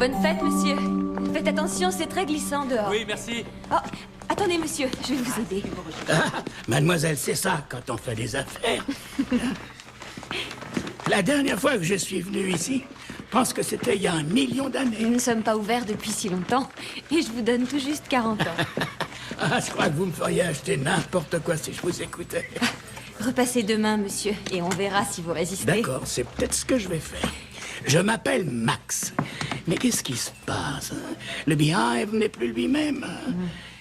Bonne fête, monsieur. Faites attention, c'est très glissant dehors. Oui, merci. Oh, attendez, monsieur, je vais vous aider. Ah, mademoiselle, c'est ça quand on fait des affaires. La dernière fois que je suis venu ici, je pense que c'était il y a 1 million d'années. Nous ne sommes pas ouverts depuis si longtemps, et je vous donne tout juste 40 ans. Ah, je crois que vous me feriez acheter n'importe quoi si je vous écoutais. Repassez demain, monsieur, et on verra si vous résistez. D'accord, c'est peut-être ce que je vais faire. Je m'appelle Max. Mais qu'est-ce qui se passe, hein? Le Beehive n'est plus lui-même.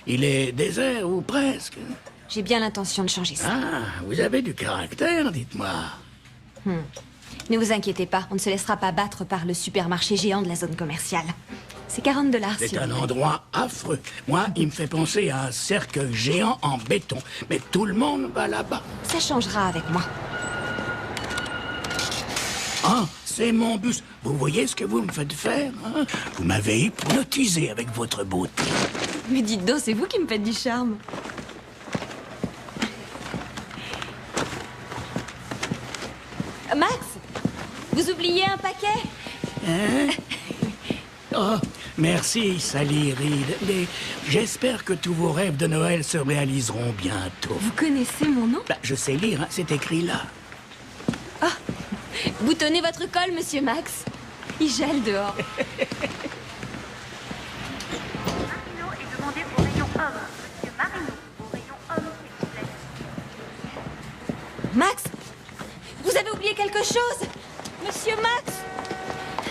Il est désert, ou presque. J'ai bien l'intention de changer ça. Ah, vous avez du caractère, dites-moi. Ne vous inquiétez pas, on ne se laissera pas battre par le supermarché géant de la zone commerciale. C'est 40 $. C'est un endroit affreux. Moi, il me fait penser à un cercle géant en béton. Mais tout le monde va là-bas. Ça changera avec moi. Ah, c'est mon bus. Vous voyez ce que vous me faites faire, hein? Vous m'avez hypnotisé avec votre beauté. Mais dites donc, c'est vous qui me faites du charme. Max, vous oubliez un paquet? Hein? Oh, merci, Sally Reed. Mais j'espère que tous vos rêves de Noël se réaliseront bientôt. Vous connaissez mon nom? Bah, je sais lire, hein, c'est écrit là. Boutonnez votre col, monsieur Max. Il gèle dehors. Marino est demandé au rayon homme. Monsieur Marino, au rayon homme, s'il vous plaît. Max, vous avez oublié quelque chose? Monsieur Max,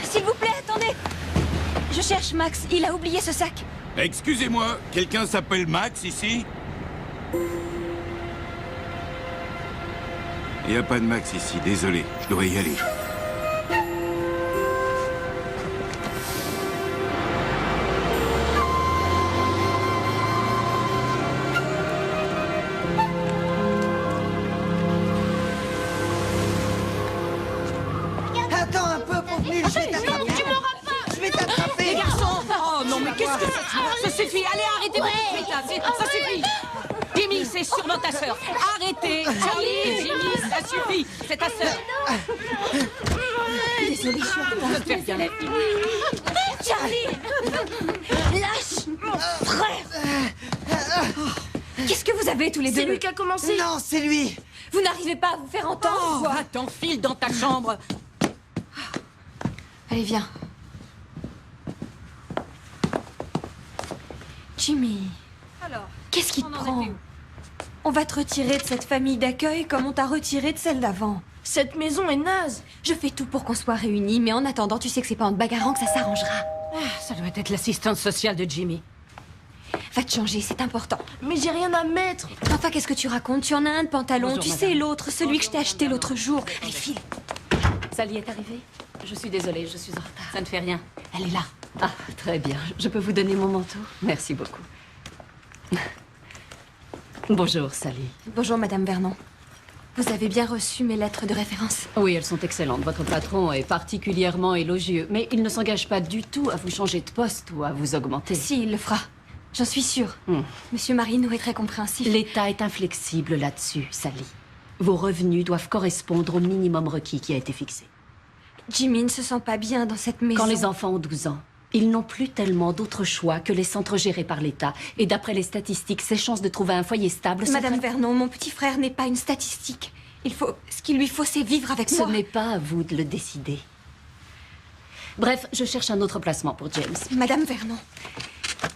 s'il vous plaît, attendez. Je cherche Max, il a oublié ce sac. Excusez-moi, quelqu'un s'appelle Max ici? Il n'y a pas de Max ici, désolé, je devrais y aller. Attends un peu, pauvre nul, je vais t'attraper. Tu m'auras pas. Je vais t'attraper. Les garçons. Oh non, mais qu'est-ce que ça suffit. Allez, arrêtez tout de suite, là. Ça suffit. Jimmy, c'est sûrement ta sœur. Arrêtez. Charlie, Jimmy, ça suffit. C'est ta sœur. Désolée, je suis en Ne te fais rien. Charlie! Lâche! Frère! Qu'est-ce que vous avez tous les deux? C'est lui qui a commencé. Non, c'est lui. Vous n'arrivez pas à vous faire entendre? Oh, va, t'enfile dans ta chambre. Allez, viens. Jimmy, Alors, qu'est-ce qui te on en prend? était où? On va te retirer de cette famille d'accueil comme on t'a retiré de celle d'avant. Cette maison est naze. Je fais tout pour qu'on soit réunis, mais en attendant, tu sais que c'est pas en te bagarrant que ça s'arrangera. Ah, ça doit être l'assistante sociale de Jimmy. Va te changer, c'est important. Mais j'ai rien à mettre. Enfin, qu'est-ce que tu racontes? Tu en as un de pantalon, Bonjour, tu madame. sais l'autre, celui que je t'ai acheté l'autre jour. Allez, file. Sally est arrivée? Je suis désolée, je suis en retard. Ça ne fait rien. Elle est là. Ah, très bien. Je peux vous donner mon manteau? Merci beaucoup. Bonjour, Sally. Bonjour, Madame Vernon. Vous avez bien reçu mes lettres de référence? Oui, elles sont excellentes. Votre patron est particulièrement élogieux, mais il ne s'engage pas du tout à vous changer de poste ou à vous augmenter. Si, il le fera. J'en suis sûre. Monsieur Marino est très compréhensif. L'État est inflexible là-dessus, Sally. Vos revenus doivent correspondre au minimum requis qui a été fixé. Jimmy ne se sent pas bien dans cette maison. Quand les enfants ont 12 ans, ils n'ont plus tellement d'autres choix que les centres gérés par l'État. Et d'après les statistiques, ses chances de trouver un foyer stable sont Madame très- Vernon, mon petit frère n'est pas une statistique. Ce qu'il lui faut, c'est vivre avec Ce moi. n'est pas à vous de le décider. Bref, je cherche un autre placement pour James. Madame Vernon,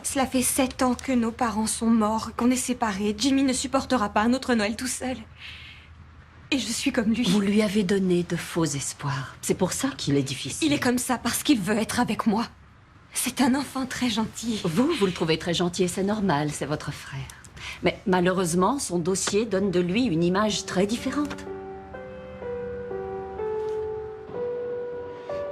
cela fait 7 ans que nos parents sont morts, qu'on est séparés. Jimmy ne supportera pas un autre Noël tout seul. Et je suis comme lui. Vous lui avez donné de faux espoirs. C'est pour ça qu'il est difficile. Il est comme ça parce qu'il veut être avec moi. C'est un enfant très gentil. Vous le trouvez très gentil et c'est normal, c'est votre frère. Mais malheureusement, son dossier donne de lui une image très différente.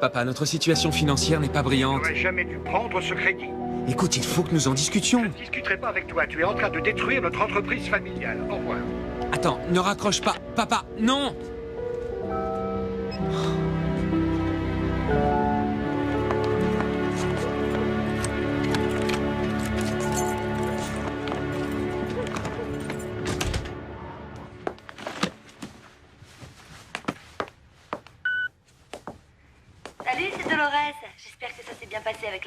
Papa, notre situation financière n'est pas brillante. J'aurais jamais dû prendre ce crédit. Écoute, il faut que nous en Je discutions. ne discuterai pas avec toi. Tu es en train de détruire notre entreprise familiale. Au revoir. Attends, ne raccroche pas. Papa, non! Salut, c'est Dolores. J'espère que ça s'est bien passé avec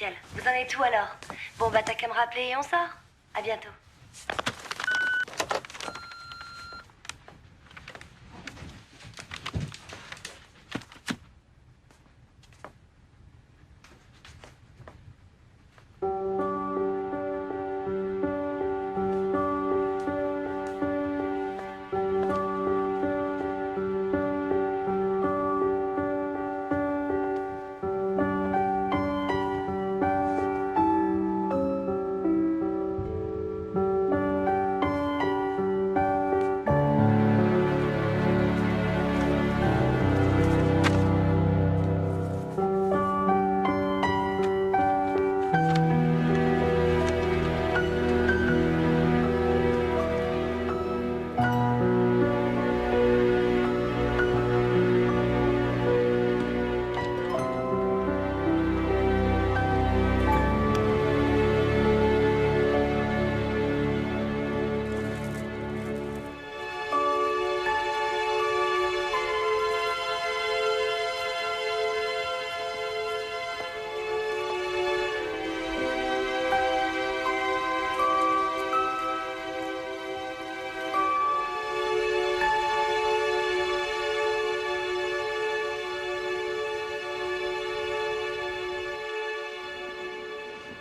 ciel. Vous en êtes où alors? Bon bah t'as qu'à me rappeler et on sort. À bientôt.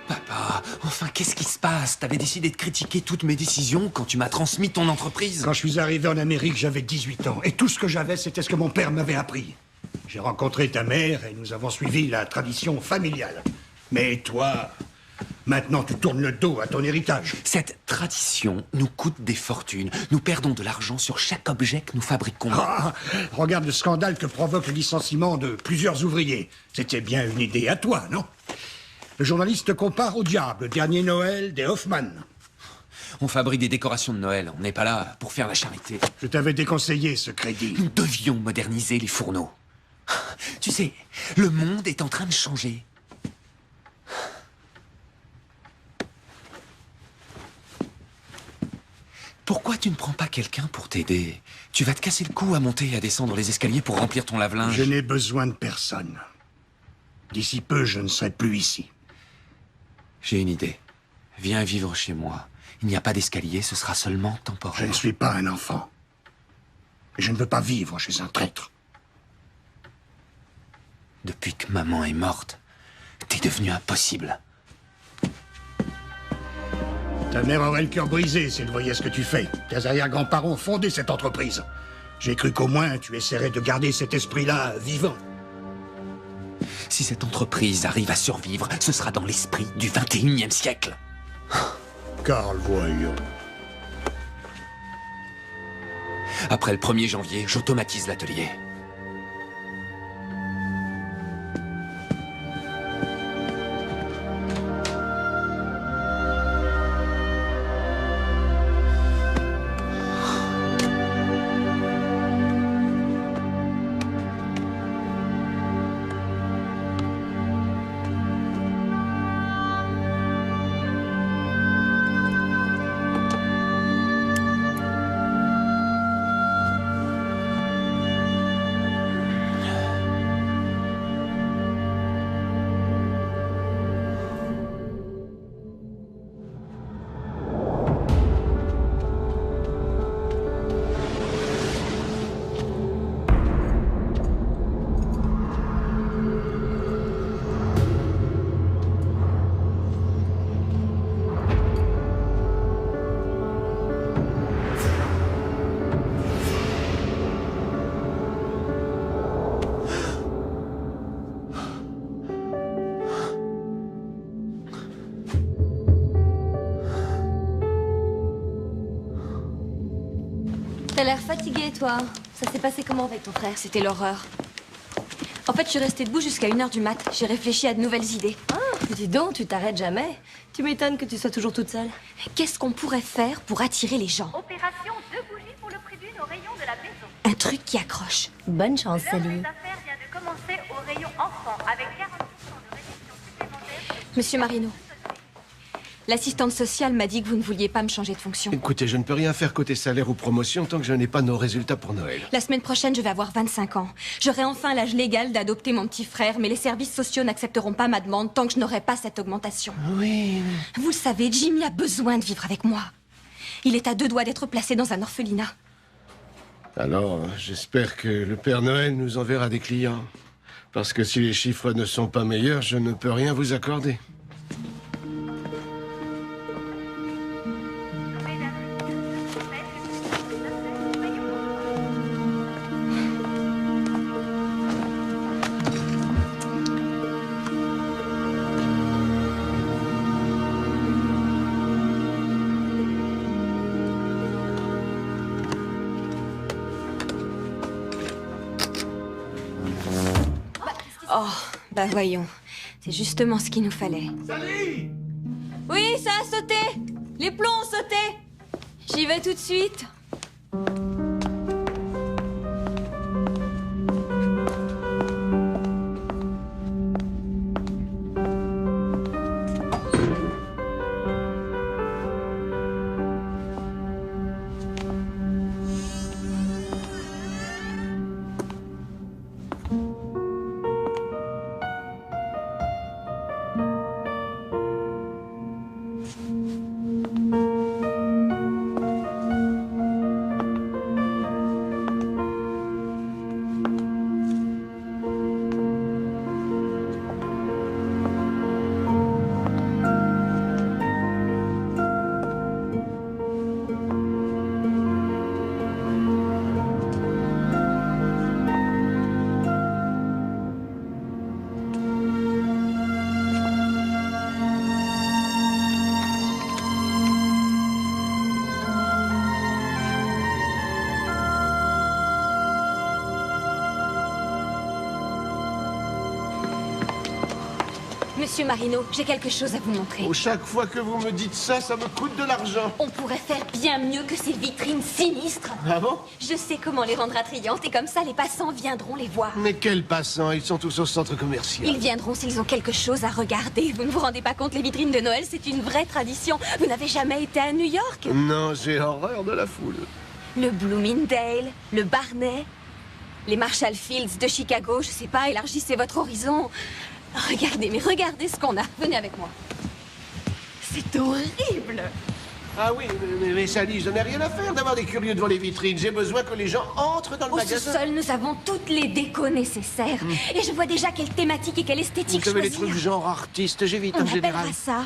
Papa, enfin, qu'est-ce qui se passe? T'avais décidé de critiquer toutes mes décisions quand tu m'as transmis ton entreprise. Quand je suis arrivé en Amérique, j'avais 18 ans. Et tout ce que j'avais, c'était ce que mon père m'avait appris. J'ai rencontré ta mère et nous avons suivi la tradition familiale. Mais toi, maintenant tu tournes le dos à ton héritage. Cette tradition nous coûte des fortunes. Nous perdons de l'argent sur chaque objet que nous fabriquons. Ah, regarde le scandale que provoque le licenciement de plusieurs ouvriers. C'était bien une idée à toi, non? Le journaliste te compare au diable, le dernier Noël des Hoffman. On fabrique des décorations de Noël. On n'est pas là pour faire la charité. Je t'avais déconseillé ce crédit. Nous devions moderniser les fourneaux. Tu sais, le monde est en train de changer. Pourquoi tu ne prends pas quelqu'un pour t'aider? Tu vas te casser le cou à monter et à descendre les escaliers pour remplir ton lave-linge. Je n'ai besoin de personne. D'ici peu, je ne serai plus ici. J'ai une idée. Viens vivre chez moi. Il n'y a pas d'escalier, ce sera seulement temporaire. Je ne suis pas un enfant. Et je ne veux pas vivre chez un traître. Depuis que maman est morte, t'es devenu impossible. Ta mère aurait le cœur brisé si elle voyait ce que tu fais. Tes arrière-grands-parents ont fondé cette entreprise. J'ai cru qu'au moins tu essaierais de garder cet esprit-là vivant. Si cette entreprise arrive à survivre, ce sera dans l'esprit du 21e siècle. Carl, voyons. Après le 1er janvier, j'automatise l'atelier. T'as l'air fatigué, toi. Ça s'est passé comment avec ton frère? C'était l'horreur. En fait, je suis restée debout jusqu'à 1h du mat. J'ai réfléchi à de nouvelles idées. Ah, dis donc, tu t'arrêtes jamais. Tu m'étonnes que tu sois toujours toute seule. Qu'est-ce qu'on pourrait faire pour attirer les gens? Opération 2 bougies pour le prix d'une au rayon de la maison. Un truc qui accroche. Bonne chance, L'heure Sally. des affaires vient de commencer au rayon enfant avec 40% de réduction supplémentaire. Monsieur Marino, L'assistante sociale m'a dit que vous ne vouliez pas me changer de fonction. Écoutez, je ne peux rien faire côté salaire ou promotion tant que je n'ai pas nos résultats pour Noël. La semaine prochaine, je vais avoir 25 ans. J'aurai enfin l'âge légal d'adopter mon petit frère, mais les services sociaux n'accepteront pas ma demande tant que je n'aurai pas cette augmentation. Oui. Vous le savez, Jimmy a besoin de vivre avec moi. Il est à 2 doigts d'être placé dans un orphelinat. Alors, j'espère que le Père Noël nous enverra des clients. Parce que si les chiffres ne sont pas meilleurs, je ne peux rien vous accorder. Oh, bah voyons. C'est justement ce qu'il nous fallait. Sally! Oui, ça a sauté! Les plombs ont sauté! J'y vais tout de suite. Monsieur Marino, j'ai quelque chose à vous montrer. Chaque fois que vous me dites ça, ça me coûte de l'argent. On pourrait faire bien mieux que ces vitrines sinistres. Ah bon? Je sais comment les rendre attrayantes et comme ça les passants viendront les voir. Mais quels passants? Ils sont tous au centre commercial. Ils viendront s'ils ont quelque chose à regarder. Vous ne vous rendez pas compte, les vitrines de Noël, c'est une vraie tradition. Vous n'avez jamais été à New York? Non, j'ai horreur de la foule. Le Bloomingdale, le Barnet, les Marshall Fields de Chicago, je sais pas, élargissez votre horizon. Regardez, mais regardez ce qu'on a. Venez avec moi. C'est horrible. Ah oui, mais Sally, je n'ai rien à faire d'avoir des curieux devant les vitrines. J'ai besoin que les gens entrent dans le Au magasin. sous-sol, nous avons toutes les décos nécessaires. Et je vois déjà quelle thématique et quelle esthétique Vous savez, les choisir. trucs genre artistes, j'évite On en général. appellera ça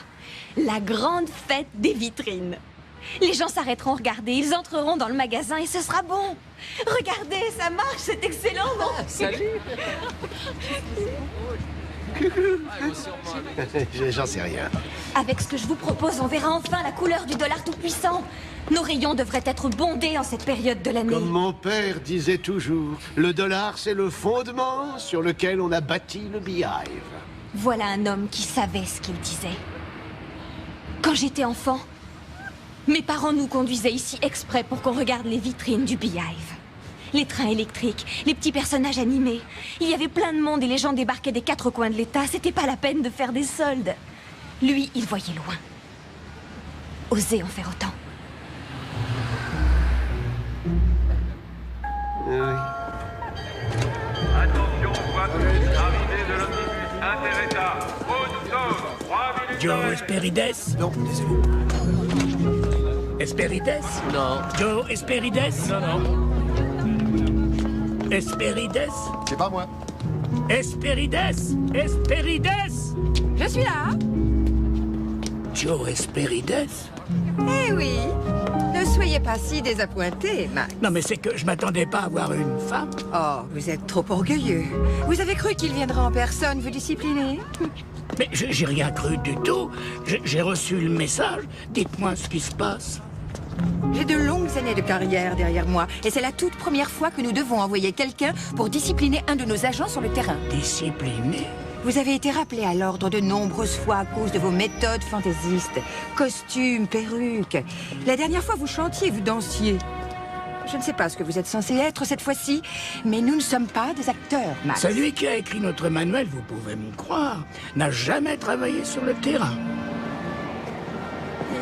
la grande fête des vitrines. Les gens s'arrêteront regarder, ils entreront dans le magasin et ce sera bon. Regardez, ça marche, c'est excellent, non? Salut. J'en sais rien. Avec ce que je vous propose, on verra enfin la couleur du dollar tout-puissant. Nos rayons devraient être bondés en cette période de l'année. Comme mon père disait toujours, le dollar, c'est le fondement sur lequel on a bâti le Beehive. Voilà un homme qui savait ce qu'il disait. Quand j'étais enfant, mes parents nous conduisaient ici exprès pour qu'on regarde les vitrines du Beehive. Les trains électriques, les petits personnages animés. Il y avait plein de monde et les gens débarquaient des 4 coins de l'État. C'était pas la peine de faire des soldes. Lui, il voyait loin. Osez en faire autant. Oui. Attention, voiture, arrivée de l'omnibus Inter-État. Haute-Zone, 3 minutes. Joe Esperides? Non, désolé. Esperides? Non. Joe Esperides? Non, non. Esperides? C'est pas moi. Esperides? Esperides? Je suis là. Joe Esperides? Eh oui. Ne soyez pas si désappointé, Max. Non, mais c'est que je m'attendais pas à voir une femme. Oh, vous êtes trop orgueilleux. Vous avez cru qu'il viendra en personne vous discipliner? Mais j'ai rien cru du tout. J'ai reçu le message. Dites-moi ce qui se passe. J'ai de longues années de carrière derrière moi, et c'est la toute première fois que nous devons envoyer quelqu'un pour discipliner un de nos agents sur le terrain. Discipliné? Vous avez été rappelé à l'ordre de nombreuses fois à cause de vos méthodes fantaisistes. Costumes, perruques. La dernière fois, vous chantiez, vous dansiez. Je ne sais pas ce que vous êtes censé être cette fois-ci, mais nous ne sommes pas des acteurs, Max. Celui qui a écrit notre manuel, vous pouvez me croire, n'a jamais travaillé sur le terrain.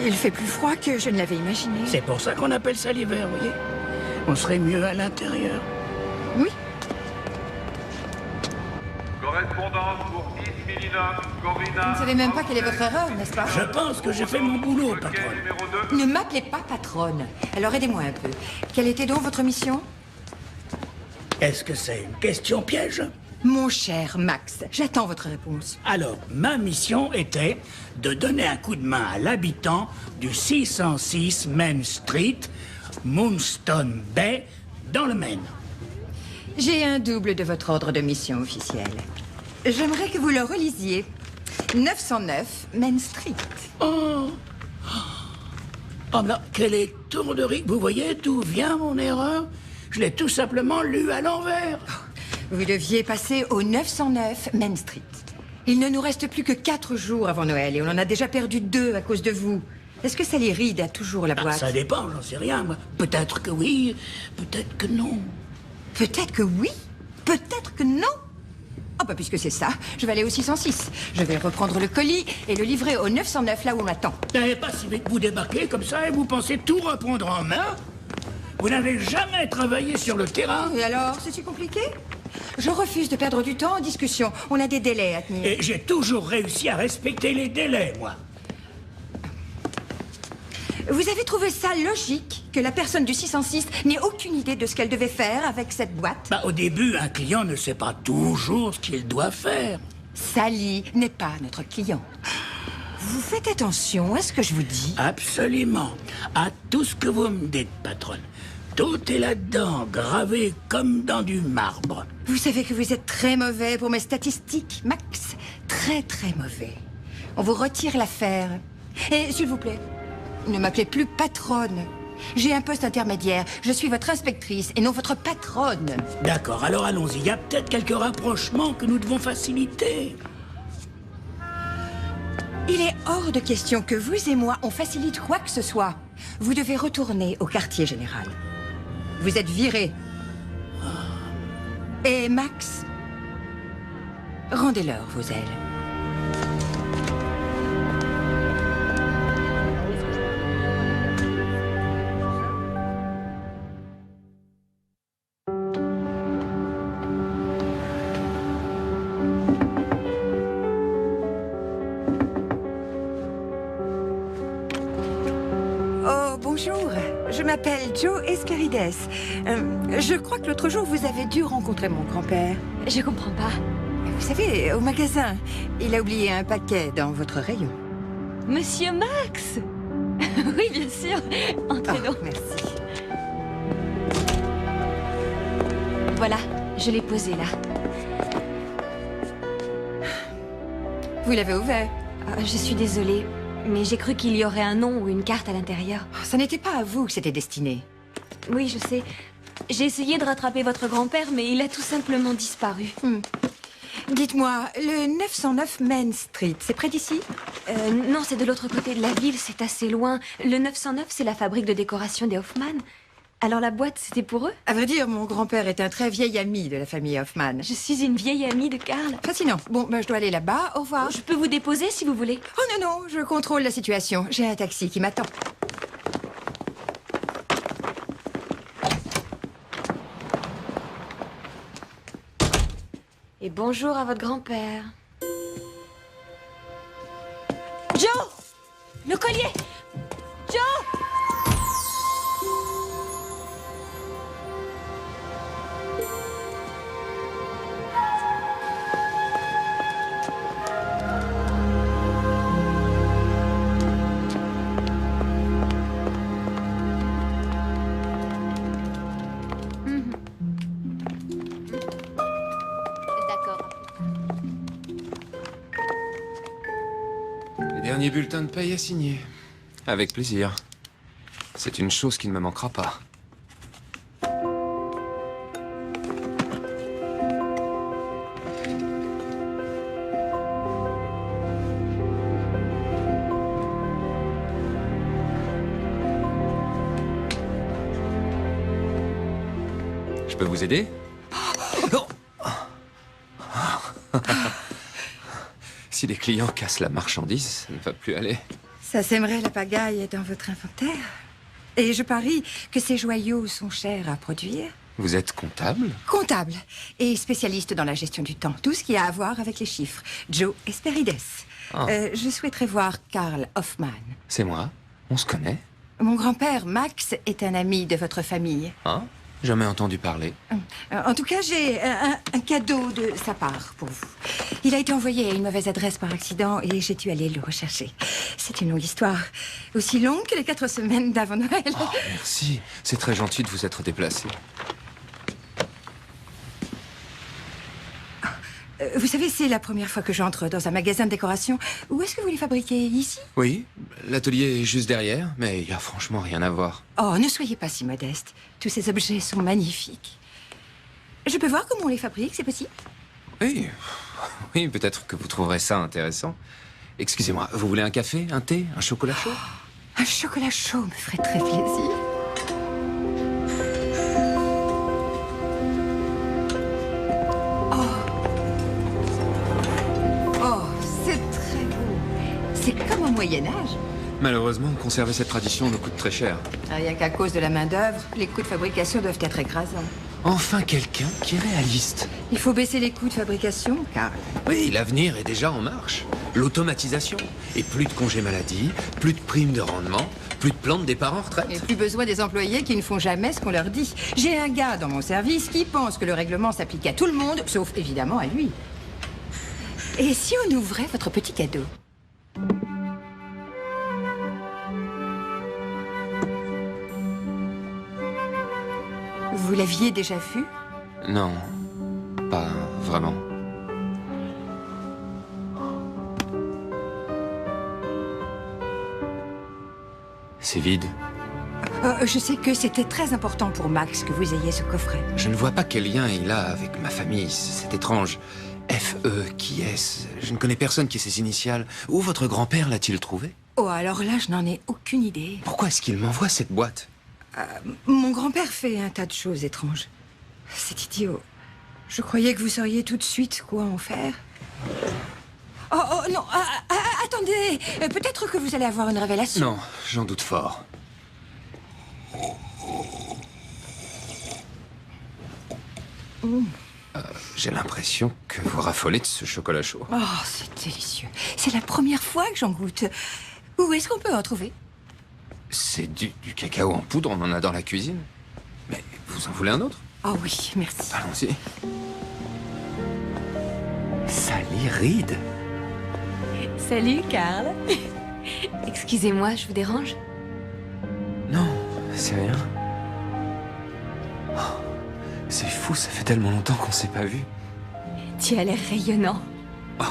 Il fait plus froid que je ne l'avais imaginé. C'est pour ça qu'on appelle ça l'hiver, vous voyez. On serait mieux à l'intérieur. Oui. Correspondance pour Miss Milina, Corina... Vous ne savez même pas quelle est votre erreur, n'est-ce pas? Je pense que j'ai fait mon boulot, patronne. Ne m'appelez pas patronne. Alors aidez-moi un peu. Quelle était donc votre mission? Est-ce que c'est une question piège? Mon cher Max, j'attends votre réponse. Alors, ma mission était de donner un coup de main à l'habitant du 606 Main Street, Moonstone Bay, dans le Maine. J'ai un double de votre ordre de mission officiel. J'aimerais que vous le relisiez. 909 Main Street. Oh, là, quelle étourderie. Vous voyez d'où vient mon erreur? Je l'ai tout simplement lu à l'envers. Vous deviez passer au 909 Main Street. Il ne nous reste plus que 4 jours avant Noël et on en a déjà perdu 2 à cause de vous. Est-ce que Sally Reed a toujours la boîte? Ça dépend, j'en sais rien, moi. Peut-être que oui, peut-être que non. Peut-être que oui, peut-être que non. Ah bah puisque c'est ça, je vais aller au 606. Je vais reprendre le colis et le livrer au 909 là où on l'attend. N'avez pas si vite vous débarquez comme ça et vous pensez tout reprendre en main? Vous n'avez jamais travaillé sur le terrain? Et alors, c'est si compliqué? Je refuse de perdre du temps en discussion. On a des délais à tenir. Et j'ai toujours réussi à respecter les délais, moi. Vous avez trouvé ça logique que la personne du 606 n'ait aucune idée de ce qu'elle devait faire avec cette boîte? Bah, au début, un client ne sait pas toujours ce qu'il doit faire. Sally n'est pas notre client. Vous faites attention à ce que je vous dis? Absolument. À tout ce que vous me dites, patronne. Tout est là-dedans, gravé comme dans du marbre. Vous savez que vous êtes très mauvais pour mes statistiques, Max. Très, très mauvais. On vous retire l'affaire. Et s'il vous plaît, ne m'appelez plus patronne. J'ai un poste intermédiaire. Je suis votre inspectrice et non votre patronne. D'accord, alors allons-y. Il y a peut-être quelques rapprochements que nous devons faciliter. Il est hors de question que vous et moi, on facilite quoi que ce soit. Vous devez retourner au quartier général. Vous êtes viré. Et Max, rendez-leur vos ailes. Bonjour, je m'appelle Joe Escarides. Je crois que l'autre jour, vous avez dû rencontrer mon grand-père. Je comprends pas. Vous savez, au magasin, il a oublié un paquet dans votre rayon. Monsieur Max? Oui, bien sûr. Entrez donc. Merci. Voilà, je l'ai posé là. Vous l'avez ouvert? Je suis désolée, mais j'ai cru qu'il y aurait un nom ou une carte à l'intérieur. Ça n'était pas à vous que c'était destiné. Oui, je sais. J'ai essayé de rattraper votre grand-père, mais il a tout simplement disparu. Dites-moi, le 909 Main Street, c'est près d'ici? Non, c'est de l'autre côté de la ville, c'est assez loin. Le 909, c'est la fabrique de décoration des Hoffman. Alors la boîte, c'était pour eux? À vrai dire, mon grand-père est un très vieil ami de la famille Hoffman. Je suis une vieille amie de Karl. Fascinant. Bon, je dois aller là-bas. Au revoir. Je peux vous déposer si vous voulez. Oh non, je contrôle la situation. J'ai un taxi qui m'attend. Et bonjour à votre grand-père. Joe! Le collier! Joe! Dernier bulletin de paye à signer. Avec plaisir. C'est une chose qui ne me manquera pas. Je peux vous aider? Si les clients cassent la marchandise, ça ne va plus aller. Ça sèmerait la pagaille dans votre inventaire. Et je parie que ces joyaux sont chers à produire. Vous êtes comptable? Comptable et spécialiste dans la gestion du temps. Tout ce qui a à voir avec les chiffres. Joe Esperides. Ah. Je souhaiterais voir Karl Hoffman. C'est moi. On se connaît? Mon grand-père, Max, est un ami de votre famille. Hein? Jamais entendu parler. En tout cas, j'ai un cadeau de sa part pour vous. Il a été envoyé à une mauvaise adresse par accident et j'ai dû aller le rechercher. C'est une longue histoire. Aussi longue que les 4 semaines d'avant Noël. Oh, merci. C'est très gentil de vous être déplacé. Vous savez, c'est la première fois que j'entre dans un magasin de décoration. Où est-ce que vous les fabriquez? Ici? Oui, l'atelier est juste derrière, mais il y a franchement rien à voir. Oh, ne soyez pas si modeste. Tous ces objets sont magnifiques. Je peux voir comment on les fabrique, c'est possible? Oui, oui, peut-être que vous trouverez ça intéressant. Excusez-moi, vous voulez un café, un thé, un chocolat chaud? Un chocolat chaud me ferait très plaisir. C'est comme au Moyen-Âge. Malheureusement, conserver cette tradition nous coûte très cher. Rien qu'à cause de la main-d'œuvre, les coûts de fabrication doivent être écrasants. Enfin, quelqu'un qui est réaliste. Il faut baisser les coûts de fabrication, Karl. Oui, l'avenir est déjà en marche. L'automatisation. Et plus de congés maladie, plus de primes de rendement, plus de plans de départ en retraite. Et plus besoin des employés qui ne font jamais ce qu'on leur dit. J'ai un gars dans mon service qui pense que le règlement s'applique à tout le monde, sauf évidemment à lui. Et si on ouvrait votre petit cadeau? Vous l'aviez déjà vu? Non, pas vraiment. C'est vide. Je sais que c'était très important pour Max que vous ayez ce coffret. Je ne vois pas quel lien il a avec ma famille. C'est étrange. F.E. Qui est-ce? Je ne connais personne qui ait ses initiales. Où votre grand-père l'a-t-il trouvé? Oh, alors là, je n'en ai aucune idée. Pourquoi est-ce qu'il m'envoie cette boîte? Mon grand-père fait un tas de choses étranges. C'est idiot. Je croyais que vous sauriez tout de suite quoi en faire. Oh non, attendez. Peut-être que vous allez avoir une révélation. Non, j'en doute fort. J'ai l'impression que vous raffolez de ce chocolat chaud. Oh, c'est délicieux. C'est la première fois que j'en goûte. Où est-ce qu'on peut en trouver? C'est du cacao en poudre, on en a dans la cuisine. Mais vous en voulez un autre? Oh oui, merci. Allons-y. Sally Reed. Salut, Karl. Excusez-moi, je vous dérange? Non, c'est rien. Oh, c'est fou, ça fait tellement longtemps qu'on s'est pas vu. Tu as l'air rayonnant. Oh,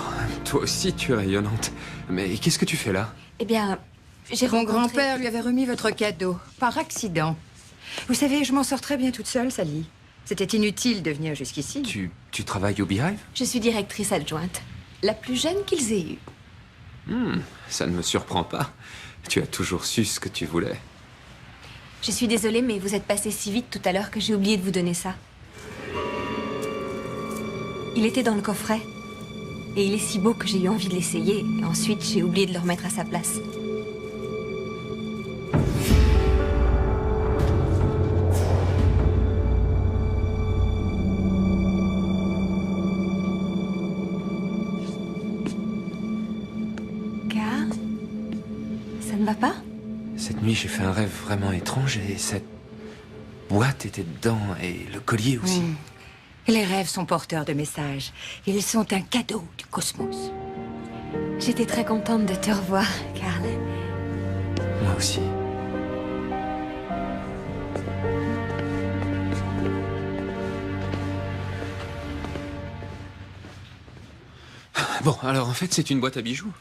toi aussi, tu es rayonnante. Mais qu'est-ce que tu fais là? Eh bien, j'ai Mon rencontré... grand-père lui avait remis votre cadeau, par accident. Vous savez, je m'en sors très bien toute seule, Sally. C'était inutile de venir jusqu'ici. Tu travailles au Beehive? Je suis directrice adjointe. La plus jeune qu'ils aient eue. Ça ne me surprend pas. Tu as toujours su ce que tu voulais. Je suis désolée, mais vous êtes passé si vite tout à l'heure que j'ai oublié de vous donner ça. Il était dans le coffret. Et il est si beau que j'ai eu envie de l'essayer. Et ensuite, j'ai oublié de le remettre à sa place. Car... ça ne va pas? Cette nuit, j'ai fait un rêve vraiment étrange et cette boîte était dedans et le collier aussi. Les rêves sont porteurs de messages. Ils sont un cadeau du cosmos. J'étais très contente de te revoir, Karl. Moi aussi. Bon, alors en fait, c'est une boîte à bijoux.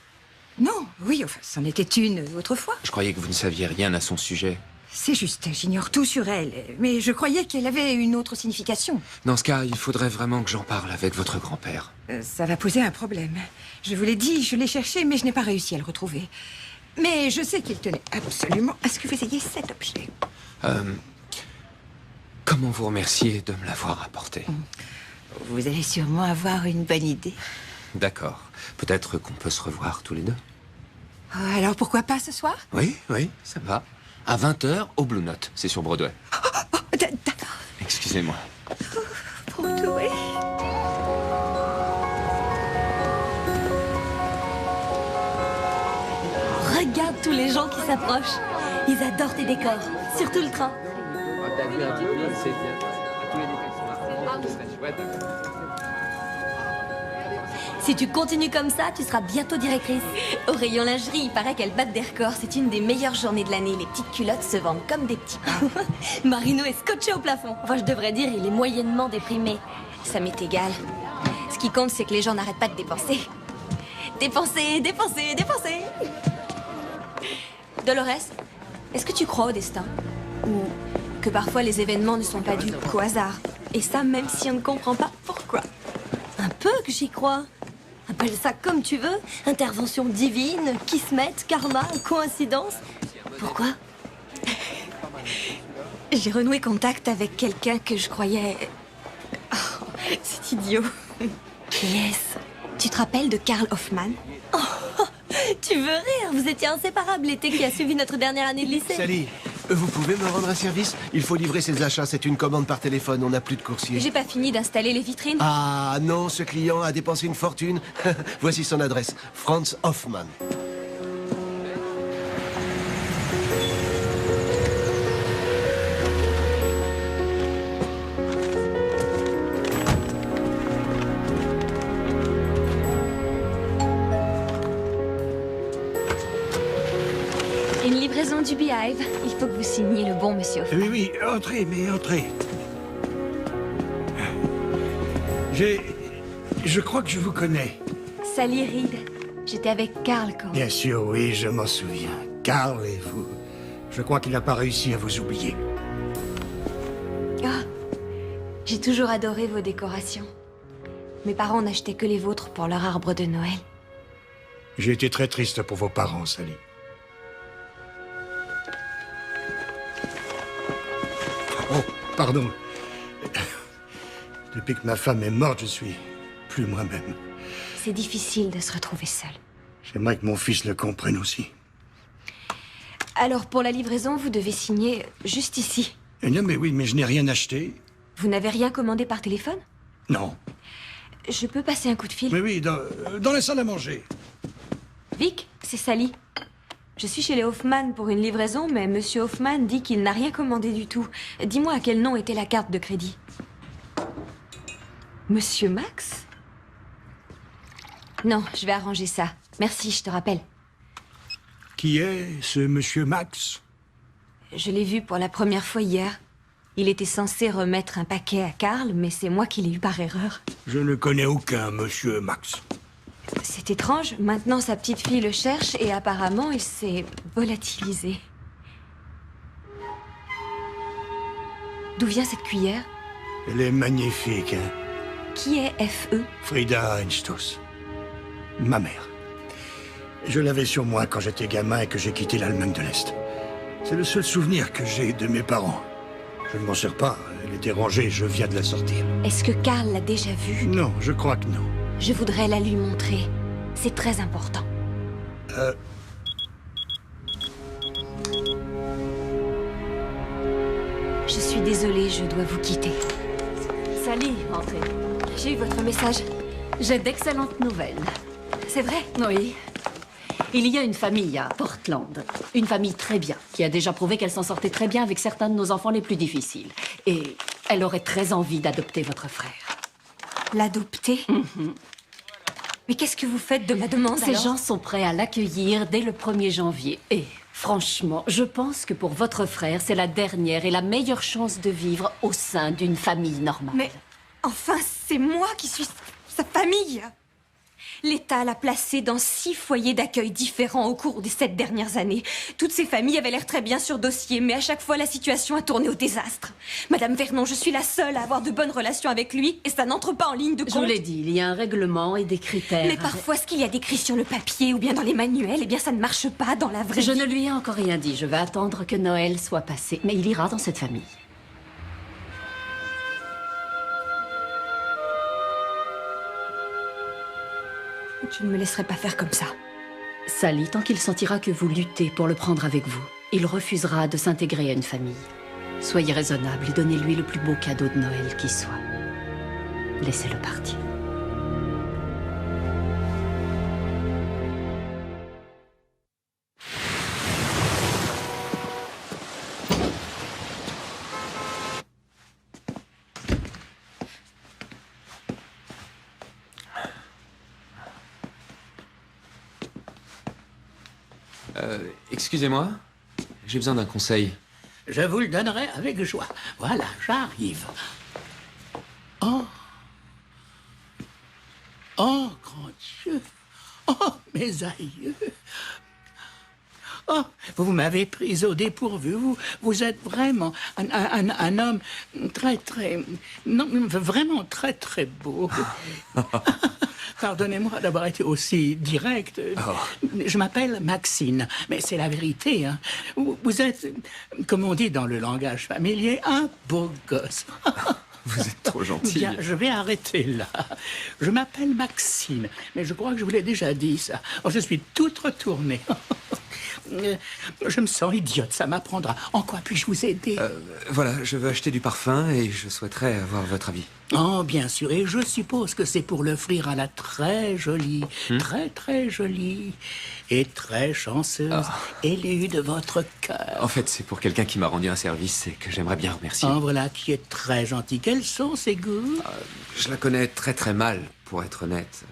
Non, oui, enfin, c'en était une autrefois. Je croyais que vous ne saviez rien à son sujet. C'est juste, j'ignore tout sur elle. Mais je croyais qu'elle avait une autre signification. Dans ce cas, il faudrait vraiment que j'en parle avec votre grand-père. Ça va poser un problème. Je vous l'ai dit, je l'ai cherché, mais je n'ai pas réussi à le retrouver. Mais je sais qu'il tenait absolument à ce que vous ayez cet objet. Comment vous remercier de me l'avoir apporté? Vous allez sûrement avoir une bonne idée. D'accord. Peut-être qu'on peut se revoir tous les deux. Alors pourquoi pas ce soir? Oui, oui, ça va. À 20h au Blue Note, c'est sur Broadway. D'accord. Excusez-moi. Broadway. Regarde tous les gens qui s'approchent. Ils adorent tes décors, surtout le train. T'as vu un petit peu, c'est bien. Tous les détails sont marqués, ce serait chouette. Si tu continues comme ça, tu seras bientôt directrice. Au rayon lingerie, il paraît qu'elles battent des records. C'est une des meilleures journées de l'année. Les petites culottes se vendent comme des petits pains. Marino est scotché au plafond. Enfin, je devrais dire, il est moyennement déprimé. Ça m'est égal. Ce qui compte, c'est que les gens n'arrêtent pas de dépenser. Dépenser, dépenser, dépenser. Dolores, est-ce que tu crois au destin? Ou que parfois les événements ne sont pas dus qu'au hasard? Et ça, même si on ne comprend pas pourquoi. Un peu que j'y crois. Appelle ça comme tu veux. Intervention divine, kismet, karma, coïncidence. Pourquoi? J'ai renoué contact avec quelqu'un que je croyais... Oh, c'est idiot. Qui est-ce? Tu te rappelles de Karl Hoffmann? Oh, tu veux rire? Vous étiez inséparables l'été qui a suivi notre dernière année de lycée. Sally, vous pouvez me rendre un service? Il faut livrer ses achats, c'est une commande par téléphone, on n'a plus de coursier. J'ai pas fini d'installer les vitrines. Ah non, ce client a dépensé une fortune. Voici son adresse, Franz Hoffmann. Une livraison du Beehive. Il faut que vous signiez le bon, monsieur Hoffmann. Oui, oui, entrez, mais entrez. Je crois que je vous connais. Sally Reed. J'étais avec Karl quand... Bien sûr, oui, je m'en souviens. Karl et vous. Je crois qu'il n'a pas réussi à vous oublier. Ah, j'ai toujours adoré vos décorations. Mes parents n'achetaient que les vôtres pour leur arbre de Noël. J'ai été très triste pour vos parents, Sally. Oh, pardon. Depuis que ma femme est morte, je suis plus moi-même. C'est difficile de se retrouver seul. J'aimerais que mon fils le comprenne aussi. Alors, pour la livraison, vous devez signer juste ici. Non, mais oui, mais je n'ai rien acheté. Vous n'avez rien commandé par téléphone? Non. Je peux passer un coup de fil? Mais oui, dans la salle à manger. Vic, c'est Sally. Je suis chez les Hoffmann pour une livraison, mais monsieur Hoffmann dit qu'il n'a rien commandé du tout. Dis-moi à quel nom était la carte de crédit. Monsieur Max? Non, je vais arranger ça. Merci, je te rappelle. Qui est ce monsieur Max? Je l'ai vu pour la première fois hier. Il était censé remettre un paquet à Karl, mais c'est moi qui l'ai eu par erreur. Je ne connais aucun monsieur Max. C'est étrange. Maintenant, sa petite fille le cherche et apparemment, il s'est volatilisé. D'où vient cette cuillère? Elle est magnifique, hein? Qui est F.E.? Frida Heinstoss. Ma mère. Je l'avais sur moi quand j'étais gamin et que j'ai quitté l'Allemagne de l'Est. C'est le seul souvenir que j'ai de mes parents. Je ne m'en sers pas. Elle était rangée, je viens de la sortir. Est-ce que Karl l'a déjà vue? Non, je crois que non. Je voudrais la lui montrer. C'est très important. Je suis désolée, je dois vous quitter. Sally, entrez. J'ai eu votre message. J'ai d'excellentes nouvelles. C'est vrai? Oui. Il y a une famille à Portland. Une famille très bien, qui a déjà prouvé qu'elle s'en sortait très bien avec certains de nos enfants les plus difficiles. Et elle aurait très envie d'adopter votre frère. L'adopter? Mais qu'est-ce que vous faites de ma demande Ces alors? gens sont prêts à l'accueillir dès le 1er janvier. Et franchement, je pense que pour votre frère, c'est la dernière et la meilleure chance de vivre au sein d'une famille normale. Mais enfin, c'est moi qui suis sa famille. L'État l'a placé dans 6 foyers d'accueil différents au cours des 7 dernières années. Toutes ces familles avaient l'air très bien sur dossier, mais à chaque fois, la situation a tourné au désastre. Madame Vernon, je suis la seule à avoir de bonnes relations avec lui, et ça n'entre pas en ligne de compte. Je vous l'ai dit, il y a un règlement et des critères. Mais parfois, ce qu'il y a décrit sur le papier ou bien dans les manuels, eh bien, ça ne marche pas dans la vraie vie. Je ne lui ai encore rien dit. Je vais attendre que Noël soit passé. Mais il ira dans cette famille. Je ne me laisserai pas faire comme ça. Sally, tant qu'il sentira que vous luttez pour le prendre avec vous, il refusera de s'intégrer à une famille. Soyez raisonnable et donnez-lui le plus beau cadeau de Noël qui soit. Laissez-le partir. Excusez-moi, j'ai besoin d'un conseil. Je vous le donnerai avec joie. Voilà, j'arrive. Oh. Oh, grand Dieu. Oh, mes aïeux. Oh, vous m'avez prise au dépourvu. Vous êtes vraiment un homme très... Non, vraiment très beau. Pardonnez-moi d'avoir été aussi direct. Je m'appelle Maxine, mais c'est la vérité. Hein. Vous êtes, comme on dit dans le langage familier, un beau gosse. Vous êtes trop gentil. Bien, je vais arrêter là. Je m'appelle Maxine, mais je crois que je vous l'ai déjà dit, ça. Oh, je suis toute retournée. Je me sens idiote, ça m'apprendra. En quoi puis-je vous aider? Voilà, je veux acheter du parfum et je souhaiterais avoir votre avis. Oh, bien sûr, et je suppose que c'est pour l'offrir à la très jolie, très jolie et très chanceuse élue de votre cœur. En fait, c'est pour quelqu'un qui m'a rendu un service et que j'aimerais bien remercier. Oh, voilà, qui est très gentil. Quels sont ses goûts? Je la connais très mal, pour être honnête.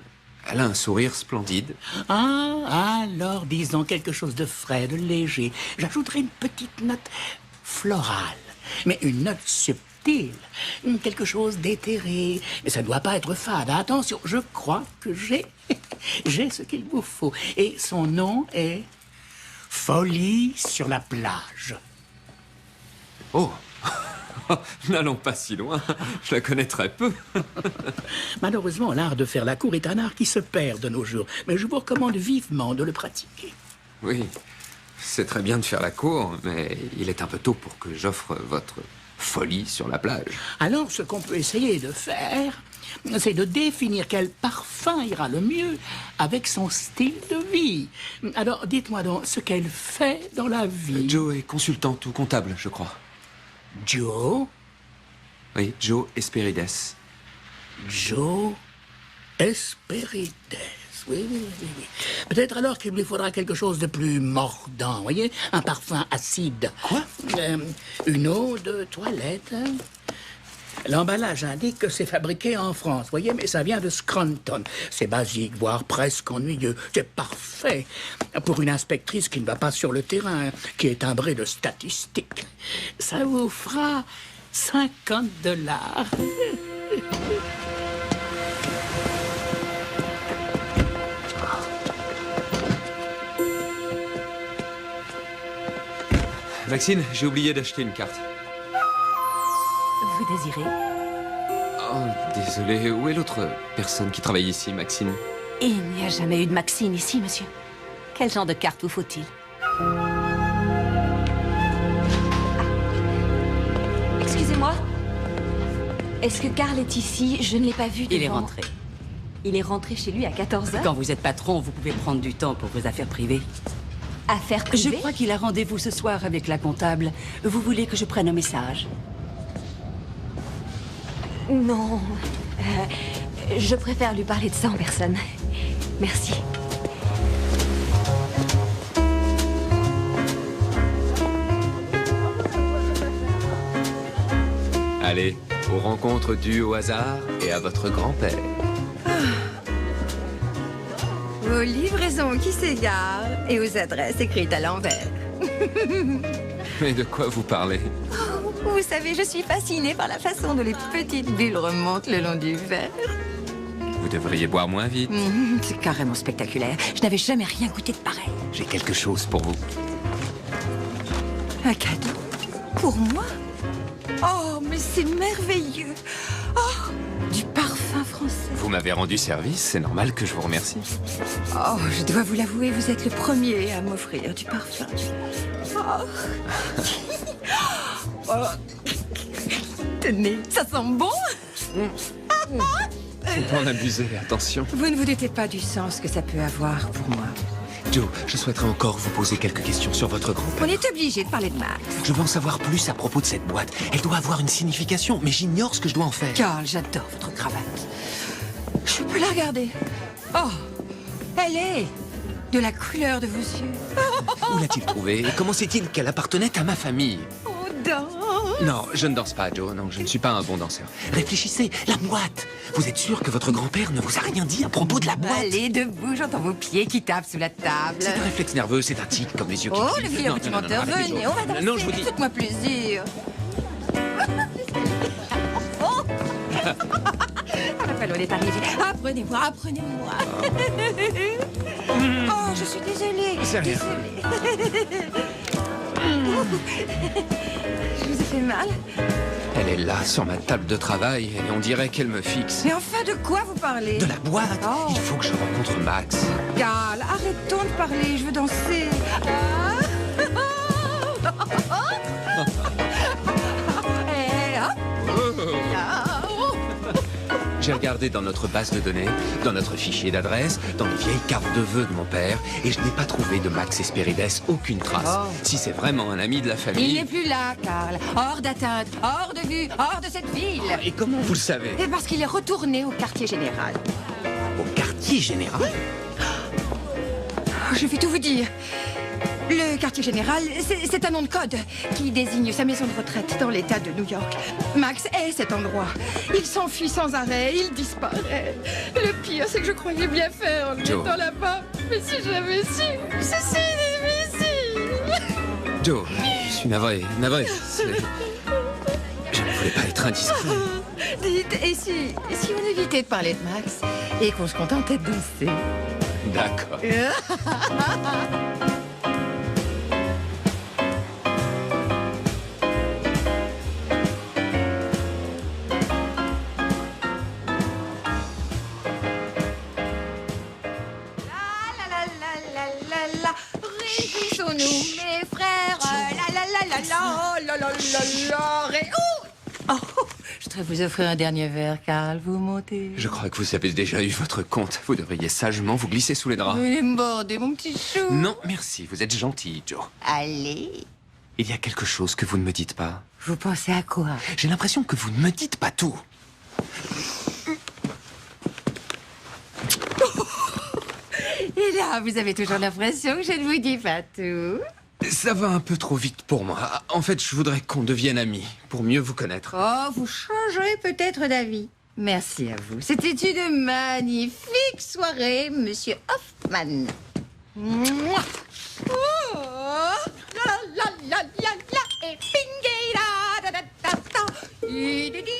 Elle a un sourire splendide. Ah, alors disons quelque chose de frais, de léger. J'ajouterai une petite note florale, mais une note subtile. Quelque chose d'éthéré. Mais ça ne doit pas être fade. Attention, je crois que j'ai ce qu'il vous faut. Et son nom est Folie sur la plage. Oh. N'allons pas si loin. Je la connais très peu. Malheureusement, l'art de faire la cour est un art qui se perd de nos jours. Mais je vous recommande vivement de le pratiquer. Oui, c'est très bien de faire la cour, mais il est un peu tôt pour que j'offre votre folie sur la plage. Alors, ce qu'on peut essayer de faire, c'est de définir quel parfum ira le mieux avec son style de vie. Alors, dites-moi donc ce qu'elle fait dans la vie. Joe est consultante ou comptable, je crois. Joe? Oui, Joe Esperides. Joe Esperides. Oui. Peut-être alors qu'il lui faudra quelque chose de plus mordant, voyez? Un parfum acide. Quoi? Une eau de toilette. L'emballage indique que c'est fabriqué en France, voyez, mais ça vient de Scranton. C'est basique, voire presque ennuyeux. C'est parfait pour une inspectrice qui ne va pas sur le terrain, qui est timbrée de statistiques. Ça vous fera $50. Maxine, j'ai oublié d'acheter une carte. Vous désirez? Oh, désolé. Où est l'autre personne qui travaille ici, Maxine? Il n'y a jamais eu de Maxine ici, monsieur. Quel genre de carte vous faut-il? Excusez-moi. Est-ce que Karl est ici? Je ne l'ai pas vu. Il est rentré. Il est rentré chez lui à 14h? Quand vous êtes patron, vous pouvez prendre du temps pour vos affaires privées. Affaires privées? Je crois qu'il a rendez-vous ce soir avec la comptable. Vous voulez que je prenne un message? Non. Je préfère lui parler de ça en personne. Merci. Allez, aux rencontres dues au hasard et à votre grand-père. Aux livraisons qui s'égarent et aux adresses écrites à l'envers. Mais de quoi vous parlez? Oh, vous savez, je suis fascinée par la façon dont les petites bulles remontent le long du verre. Vous devriez boire moins vite. C'est carrément spectaculaire. Je n'avais jamais rien goûté de pareil. J'ai quelque chose pour vous. Un cadeau? Pour moi? Oh, mais c'est merveilleux. Oh, du parfum français. Vous m'avez rendu service, c'est normal que je vous remercie. Oh, je dois vous l'avouer, vous êtes le premier à m'offrir du parfum. Oh. Oh. Tenez, ça sent bon. Faut pas en abuser, attention. Vous ne vous doutez pas du sens que ça peut avoir pour moi. Joe, je souhaiterais encore vous poser quelques questions sur votre grand-père. On est obligé de parler de Max. Je veux en savoir plus à propos de cette boîte. Elle doit avoir une signification, mais j'ignore ce que je dois en faire. Carl, j'adore votre cravate. Je peux la regarder. Oh, elle est de la couleur de vos yeux. Où l'a-t-il trouvée? Et comment sait-il qu'elle appartenait à ma famille? Oh, danse. Non, je ne danse pas, Joe. Non, je ne suis pas un bon danseur. Réfléchissez, la boîte. Vous êtes sûr que votre grand-père ne vous a rien dit à propos de la boîte? Allez, debout, j'entends vos pieds qui tapent sous la table. C'est un réflexe nerveux, c'est un tic, comme les yeux qui... Oh, le vieux petit menteur, arrêtez, venez, Joe. on va danser. Non, je vous dis... Faites-moi plaisir. Rappel, on est arrivé. Apprenez-moi, apprenez-moi. Oh, je suis désolée. C'est rien. Désolée. Je vous ai fait mal? Elle est là, sur ma table de travail, et on dirait qu'elle me fixe. Mais enfin, de quoi vous parlez? De la boîte. Oh. Il faut que je rencontre Max. Carl, arrêtons de parler, je veux danser. Et hop. J'ai regardé dans notre base de données, dans notre fichier d'adresse, dans les vieilles cartes de vœux de mon père, et je n'ai pas trouvé de Max Hesperides aucune trace. Oh. Si c'est vraiment un ami de la famille... Il n'est plus là, Carl. Hors d'atteinte, hors de vue, hors de cette ville. Et comment vous le savez? Et parce qu'il est retourné au quartier général. Au quartier général? Je vais tout vous dire. Le quartier général, c'est un nom de code qui désigne sa maison de retraite dans l'État de New York. Max est cet endroit. Il s'enfuit sans arrêt, il disparaît. Le pire, c'est que je croyais bien faire en Joe. étant là-bas. Mais si j'avais su, c'est si difficile. Joe, je suis navré. Je ne voulais pas être indiscret. Dites, et si on évitait de parler de Max et qu'on se contentait de danser? D'accord. Réjouissons-nous, mes frères. Oh, je voudrais vous offrir un dernier verre, Carl. Vous montez. Je crois que vous avez déjà eu votre compte. Vous devriez sagement vous glisser sous les draps. Vous allez me border, mon petit chou. Non, merci. Vous êtes gentil, Joe. Allez. Il y a quelque chose que vous ne me dites pas. Vous pensez à quoi? J'ai l'impression que vous ne me dites pas tout. Et là, vous avez toujours l'impression que je ne vous dis pas tout. Ça va un peu trop vite pour moi. En fait, je voudrais qu'on devienne amis, pour mieux vous connaître. Oh, vous changerez peut-être d'avis. Merci à vous. C'était une magnifique soirée, monsieur Hoffman. Mouah. Oh, la la la la la et pingé da da da da da. Di, di, di, di.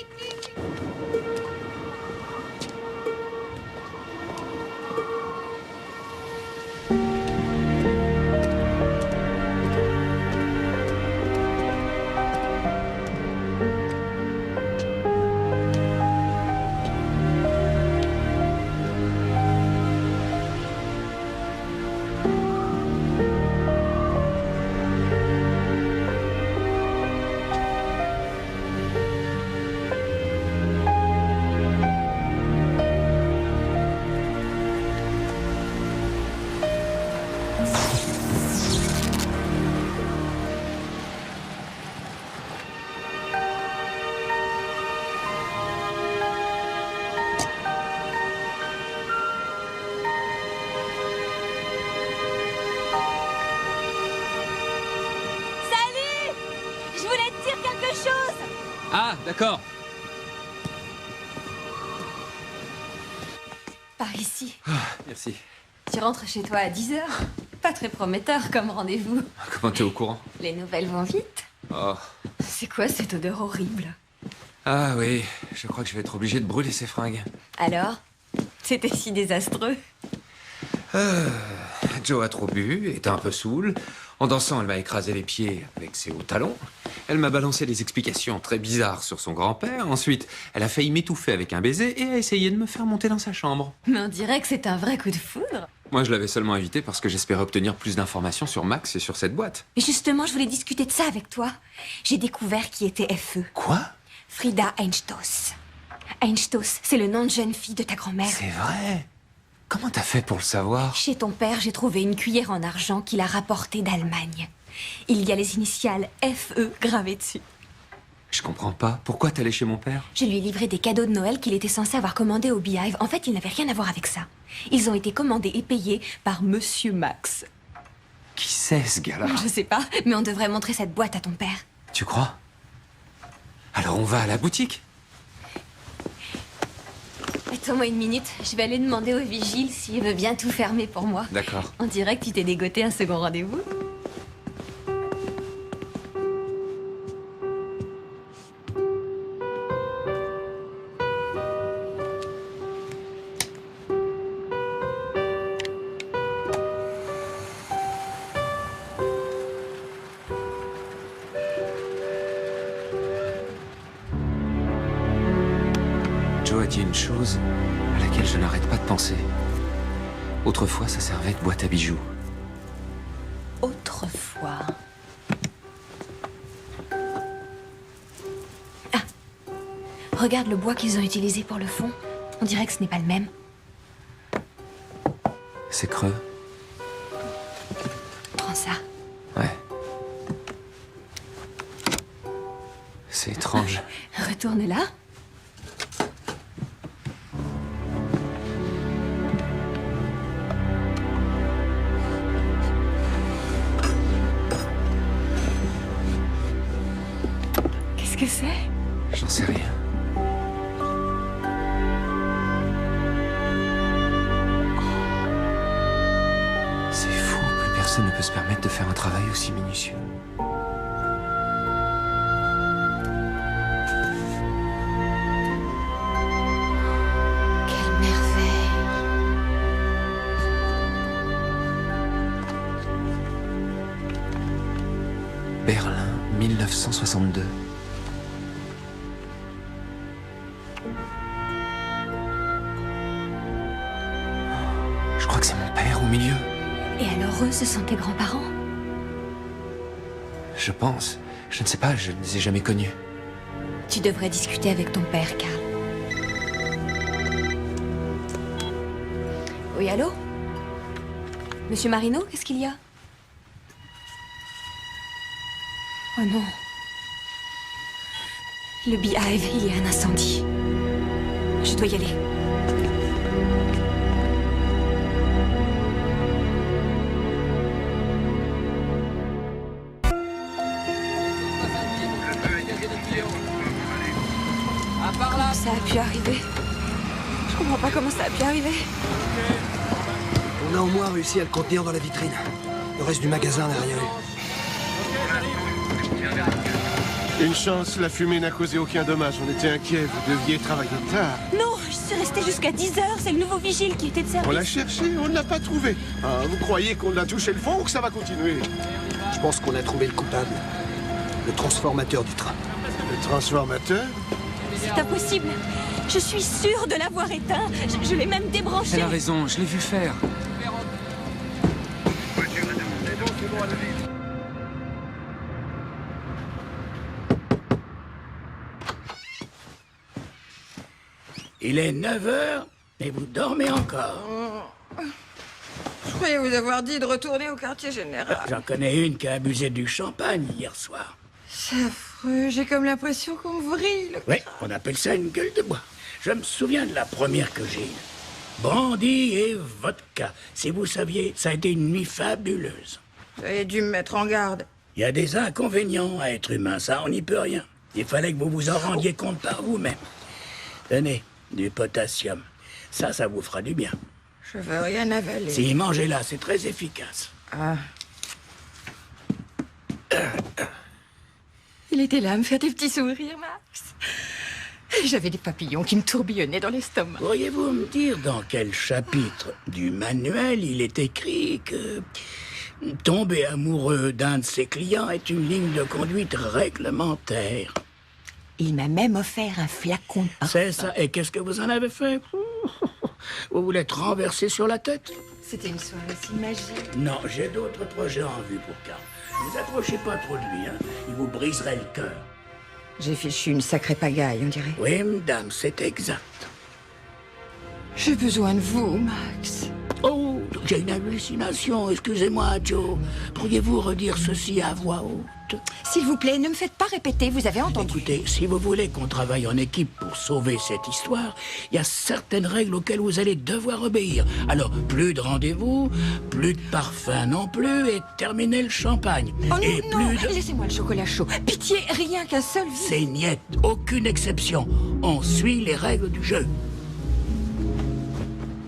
Ah, d'accord. Par ici. Ah, merci. Tu rentres chez toi à 10h. Pas très prometteur comme rendez-vous. Comment t'es au courant? Les nouvelles vont vite. Oh. C'est quoi cette odeur horrible? Ah oui, je crois que je vais être obligé de brûler ces fringues. Alors? C'était si désastreux. Joe a trop bu, était un peu saoul. En dansant, elle m'a écrasé les pieds avec ses hauts talons. Elle m'a balancé des explications très bizarres sur son grand-père. Ensuite, elle a failli m'étouffer avec un baiser et a essayé de me faire monter dans sa chambre. Mais on dirait que c'est un vrai coup de foudre. Moi, je l'avais seulement invité parce que j'espérais obtenir plus d'informations sur Max et sur cette boîte. Mais justement, je voulais discuter de ça avec toi. J'ai découvert qui était FE. Quoi? Frida Einstoss. Einstoss, c'est le nom de jeune fille de ta grand-mère. C'est vrai? Comment t'as fait pour le savoir? Chez ton père, j'ai trouvé une cuillère en argent qu'il a rapportée d'Allemagne. Il y a les initiales FE gravées dessus. Je comprends pas. Pourquoi t'es allé chez mon père? Je lui ai livré des cadeaux de Noël qu'il était censé avoir commandés au Beehive. En fait, ils n'avaient rien à voir avec ça. Ils ont été commandés et payés par Monsieur Max. Qui c'est, ce gars-là? Je sais pas, mais on devrait montrer cette boîte à ton père. Tu crois? Alors on va à la boutique? Attends-moi une minute, je vais aller demander au vigile s'il veut bien tout fermer pour moi. D'accord. On dirait que tu t'es dégoté un second rendez-vous. Joe a dit une chose à laquelle je n'arrête pas de penser. Autrefois, ça servait de boîte à bijoux. Autrefois. Ah. Regarde le bois qu'ils ont utilisé pour le fond. On dirait que ce n'est pas le même. C'est creux. Prends ça. Ouais. C'est étrange. Retourne là. Qu'est-ce que c'est? J'en sais rien. C'est fou, plus personne ne peut se permettre de faire un travail aussi minutieux. Quelle merveille. Berlin, 1962. Je crois que c'est mon père au milieu. Et alors eux, ce sont tes grands-parents? Je pense. Je ne sais pas, je ne les ai jamais connus. Tu devrais discuter avec ton père, Karl. Oui, allô? Monsieur Marino, qu'est-ce qu'il y a? Oh non. Le Beehive, il y a un incendie. Je dois y aller. Comment ça a pu arriver? Je comprends pas comment ça a pu arriver. On a au moins réussi à le contenir dans la vitrine. Le reste du magasin n'a rien eu. Une chance, la fumée n'a causé aucun dommage. On était inquiets, vous deviez travailler tard. Non, je suis restée jusqu'à 10 heures. C'est le nouveau vigile qui était de service. On l'a cherché, on ne l'a pas trouvé. Ah, vous croyez qu'on a touché le fond ou que ça va continuer? Je pense qu'on a trouvé le coupable. Le transformateur du train. Le transformateur? C'est impossible. Je suis sûre de l'avoir éteint. Je l'ai même débranché. Elle a raison, je l'ai vu faire. Il est 9h et vous dormez encore. Je croyais vous avoir dit de retourner au quartier général. J'en connais une qui a abusé du champagne hier soir. C'est affreux, j'ai comme l'impression qu'on me vrille. Oui, on appelle ça une gueule de bois. Je me souviens de la première que j'ai eue. Brandy et vodka. Si vous saviez, ça a été une nuit fabuleuse. Vous avez dû me mettre en garde. Il y a des inconvénients à être humain, ça, on n'y peut rien. Il fallait que vous vous en rendiez compte par vous-même. Tenez, du potassium. Ça vous fera du bien. Je veux rien avaler. Si, mangez-la, c'est très efficace. Ah. Il était là à me faire des petits sourires, Max. J'avais des papillons qui me tourbillonnaient dans l'estomac. Pourriez-vous me dire dans quel chapitre du manuel il est écrit que tomber amoureux d'un de ses clients est une ligne de conduite réglementaire? Il m'a même offert un flacon de parfum. C'est ça. Et qu'est-ce que vous en avez fait? Vous voulez être renversé sur la tête? C'était une soirée si magique. Non, j'ai d'autres projets en vue pour Karl. Ne vous approchez pas trop de lui, hein. Il vous briserait le cœur. J'ai fichu une sacrée pagaille, on dirait. Oui, madame, c'est exact. J'ai besoin de vous, Max. Oh, j'ai une hallucination. Excusez-moi, Joe. Pourriez-vous redire ceci à voix haute? S'il vous plaît, ne me faites pas répéter, vous avez entendu. Écoutez, si vous voulez qu'on travaille en équipe pour sauver cette histoire, il y a certaines règles auxquelles vous allez devoir obéir. Alors, plus de rendez-vous, plus de parfum non plus, et terminez le champagne. Oh non, et non, plus de... laissez-moi le chocolat chaud. Pitié, rien qu'un seul... C'est niette, aucune exception. On suit les règles du jeu.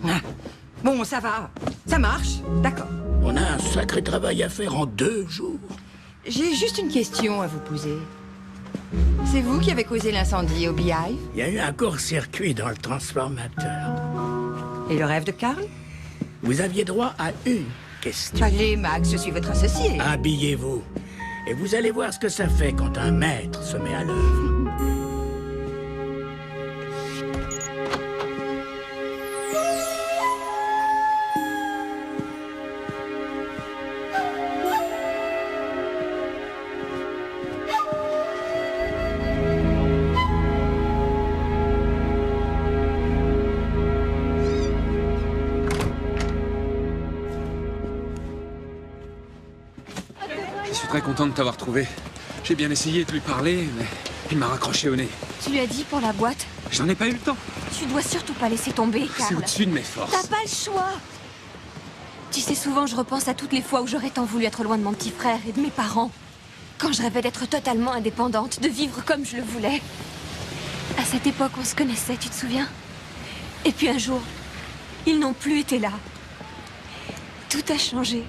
Ah. Bon, ça va. Ça marche, d'accord. On a un sacré travail à faire en 2 jours. J'ai juste une question à vous poser. C'est vous qui avez causé l'incendie au Beehive? Il y a eu un court-circuit dans le transformateur. Et le rêve de Karl? Vous aviez droit à une question. Allez, Max, je suis votre associé. Habillez-vous. Et vous allez voir ce que ça fait quand un maître se met à l'œuvre. Je suis très content de t'avoir trouvé. J'ai bien essayé de lui parler, mais il m'a raccroché au nez. Tu lui as dit pour la boîte? J'en ai pas eu le temps. Tu dois surtout pas laisser tomber, Karl. C'est au-dessus de mes forces. T'as pas le choix. Tu sais, souvent je repense à toutes les fois où j'aurais tant voulu être loin de mon petit frère et de mes parents. Quand je rêvais d'être totalement indépendante, de vivre comme je le voulais. À cette époque, on se connaissait, tu te souviens? Et puis un jour, ils n'ont plus été là. Tout a changé.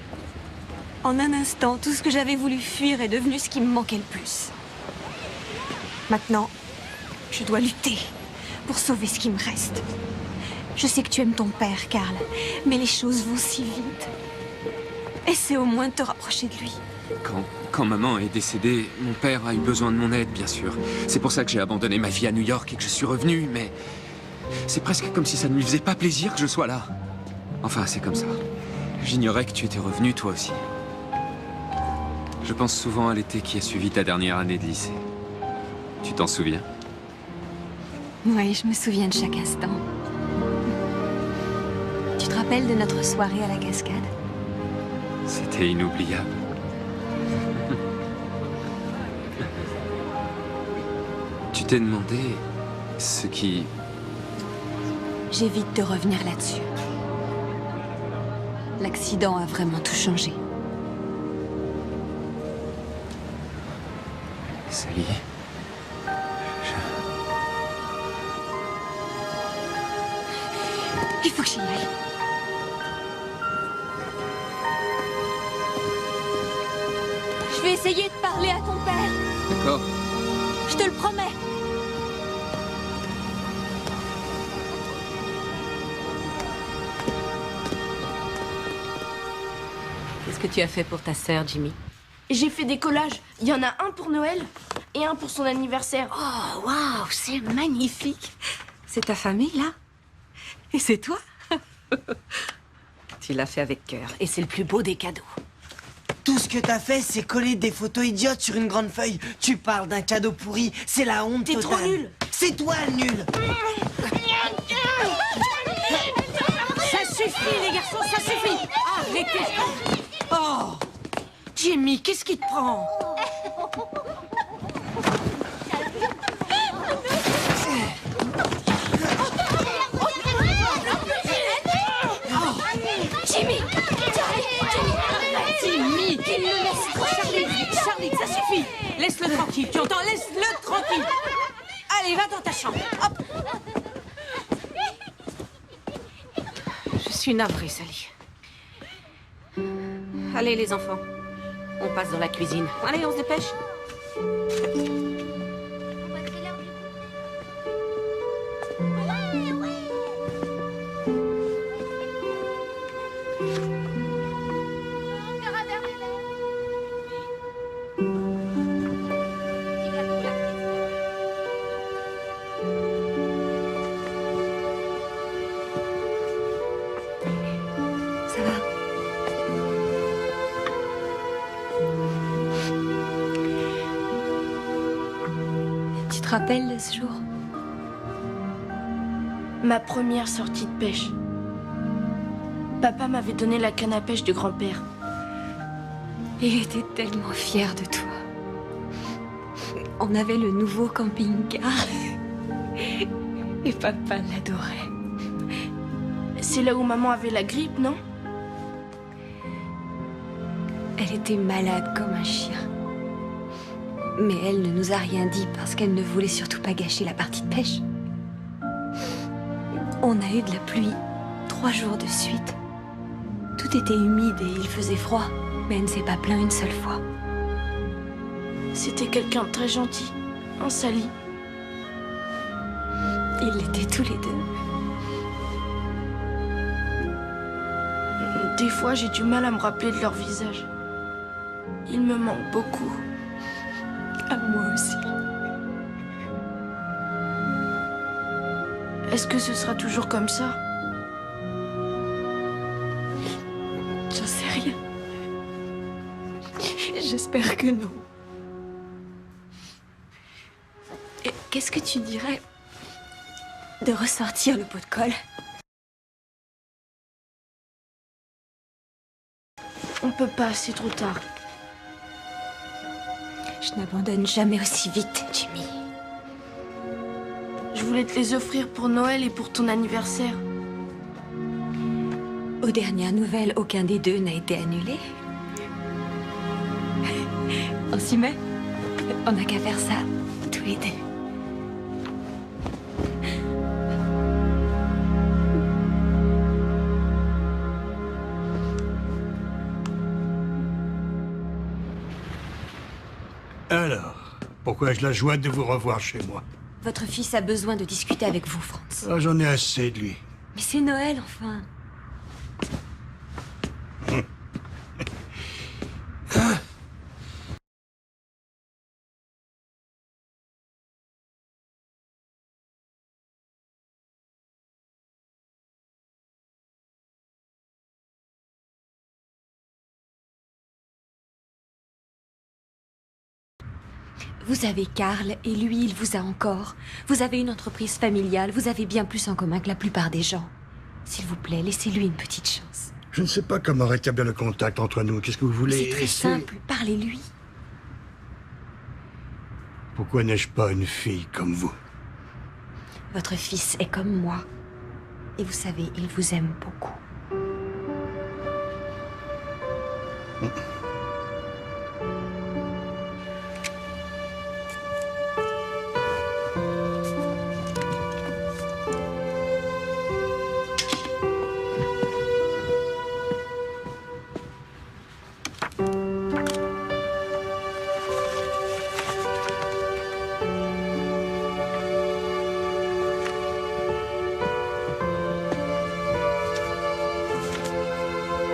En un instant, tout ce que j'avais voulu fuir est devenu ce qui me manquait le plus. Maintenant, je dois lutter pour sauver ce qui me reste. Je sais que tu aimes ton père, Karl, mais les choses vont si vite. Essaie au moins de te rapprocher de lui. Quand maman est décédée, mon père a eu besoin de mon aide, bien sûr. C'est pour ça que j'ai abandonné ma vie à New York et que je suis revenu, mais... c'est presque comme si ça ne lui faisait pas plaisir que je sois là. Enfin, c'est comme ça. J'ignorais que tu étais revenu, toi aussi. Je pense souvent à l'été qui a suivi ta dernière année de lycée. Tu t'en souviens? Oui, je me souviens de chaque instant. Tu te rappelles de notre soirée à la cascade? C'était inoubliable. Tu t'es demandé ce qui... J'évite de revenir là-dessus. L'accident a vraiment tout changé. Sally... Il faut que j'y aille. Je vais essayer de parler à ton père. D'accord. Je te le promets. Qu'est-ce que tu as fait pour ta sœur, Jimmy? J'ai fait des collages. Il y en a un pour Noël et un pour son anniversaire. Oh, waouh, c'est magnifique. C'est ta famille, là? Et c'est toi? Tu l'as fait avec cœur. Et c'est le plus beau des cadeaux. Tout ce que t'as fait, c'est coller des photos idiotes sur une grande feuille. Tu parles d'un cadeau pourri, c'est la honte T'es totale. trop nul. C'est toi le nul. Ça suffit, les garçons, ça suffit. Arrêtez. Oh, Jimmy, qu'est-ce qui te prend? Jimmy! Jimmy, qu'il le laisse. Charlie, ça suffit. Laisse-le tranquille, tu entends? Laisse-le tranquille. Allez, va dans ta chambre. Hop. Je suis navrée, Sally. Allez, les enfants. On passe dans la cuisine. Allez, on se dépêche. Ça va? Tu te rappelles de ce jour? Ma première sortie de pêche. Papa m'avait donné la canne à pêche de grand-père. Il était tellement fier de toi. On avait le nouveau camping-car. Et papa l'adorait. C'est là où maman avait la grippe, non? Elle était malade comme un chien. Mais elle ne nous a rien dit parce qu'elle ne voulait surtout pas gâcher la partie de pêche. On a eu de la pluie 3 jours de suite. Tout était humide et il faisait froid, mais elle ne s'est pas plainte une seule fois. C'était quelqu'un de très gentil, un Sally. Ils l'étaient tous les deux. Des fois, j'ai du mal à me rappeler de leur visage. Ils me manquent beaucoup. À moi aussi. Est-ce que ce sera toujours comme ça? J'en sais rien. J'espère que non. Et qu'est-ce que tu dirais de ressortir le pot de colle? On peut pas, c'est trop tard. Je n'abandonne jamais aussi vite, Jimmy. Je voulais te les offrir pour Noël et pour ton anniversaire. Aux dernières nouvelles, aucun des deux n'a été annulé. On s'y met? On n'a qu'à faire ça, tous les deux. Alors, pourquoi ai-je la joie de vous revoir chez moi? Votre fils a besoin de discuter avec vous, Franz. Ah, j'en ai assez de lui. Mais c'est Noël, enfin. Vous avez Karl, et lui, il vous a encore. Vous avez une entreprise familiale, vous avez bien plus en commun que la plupart des gens. S'il vous plaît, laissez-lui une petite chance. Je ne sais pas comment rétablir le contact entre nous. Qu'est-ce que vous voulez? C'est très simple, parlez-lui. Pourquoi n'ai-je pas une fille comme vous? Votre fils est comme moi. Et vous savez, il vous aime beaucoup.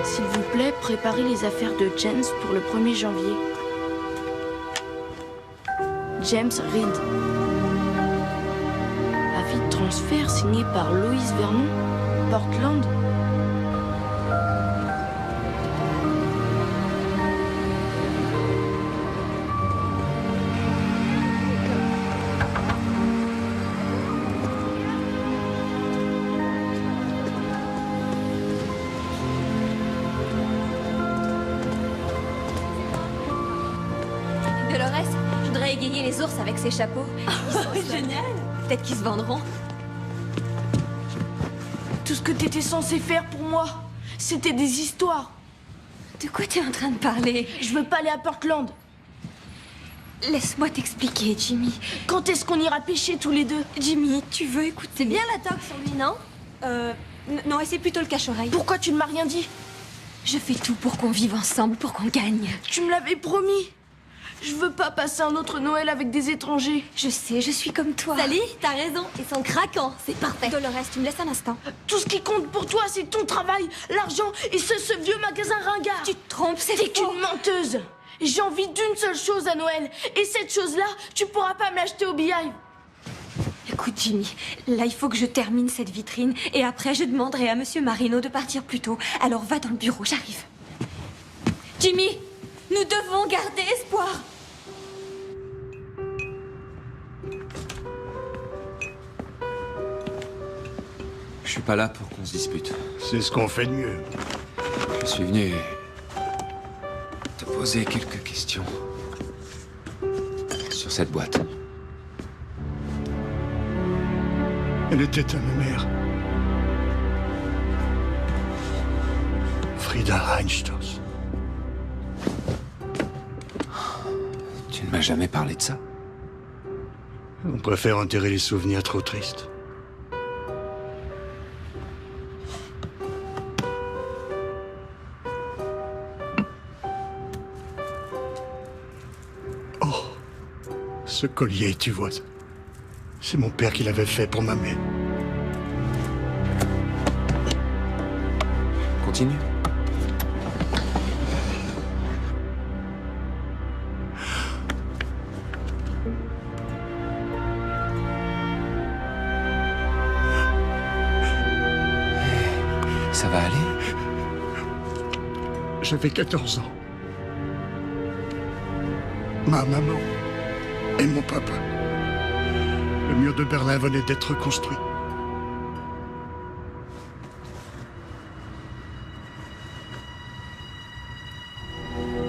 S'il vous plaît, préparez les affaires de James pour le 1er janvier. James Reed. Avis de transfert signé par Loïs Vernon, Portland. Dolores, je voudrais égayer les ours avec ces chapeaux. Ils sont génial. Peut-être qu'ils se vendront. Tout ce que t'étais censé faire pour moi, c'était des histoires. De quoi tu es en train de parler? Je veux pas aller à Portland. Laisse-moi t'expliquer, Jimmy. Quand est-ce qu'on ira pêcher tous les deux? Jimmy, tu veux écouter? C'est bien la toque sur lui, non? Non, et c'est plutôt le cache-oreille. Pourquoi tu ne m'as rien dit? Je fais tout pour qu'on vive ensemble, pour qu'on gagne. Tu me l'avais promis. Je veux pas passer un autre Noël avec des étrangers. Je sais, je suis comme toi. Sally, t'as raison. Ils sont craquants. C'est parfait. Dolores, tu me laisses un instant. Tout ce qui compte pour toi, c'est ton travail, l'argent et ce vieux magasin ringard. Tu te trompes, c'est T'es faux. qu'une menteuse. J'ai envie d'une seule chose à Noël. Et cette chose-là, tu pourras pas me l'acheter au Beehive. Écoute, Jimmy, là, il faut que je termine cette vitrine. Et après, je demanderai à Monsieur Marino de partir plus tôt. Alors, va dans le bureau, j'arrive. Jimmy, nous devons garder espoir. suis pas là pour qu'on se dispute. C'est ce qu'on fait de mieux. Je suis venu te poser quelques questions sur cette boîte. Elle était à ma mère. Frida Reinstoss. Tu ne m'as jamais parlé de ça? On préfère enterrer les souvenirs trop tristes. Oh, ce collier, tu vois, c'est mon père qui l'avait fait pour ma mère. Continue. Ça va aller? J'avais 14 ans. Ma maman et mon papa. Le mur de Berlin venait d'être construit.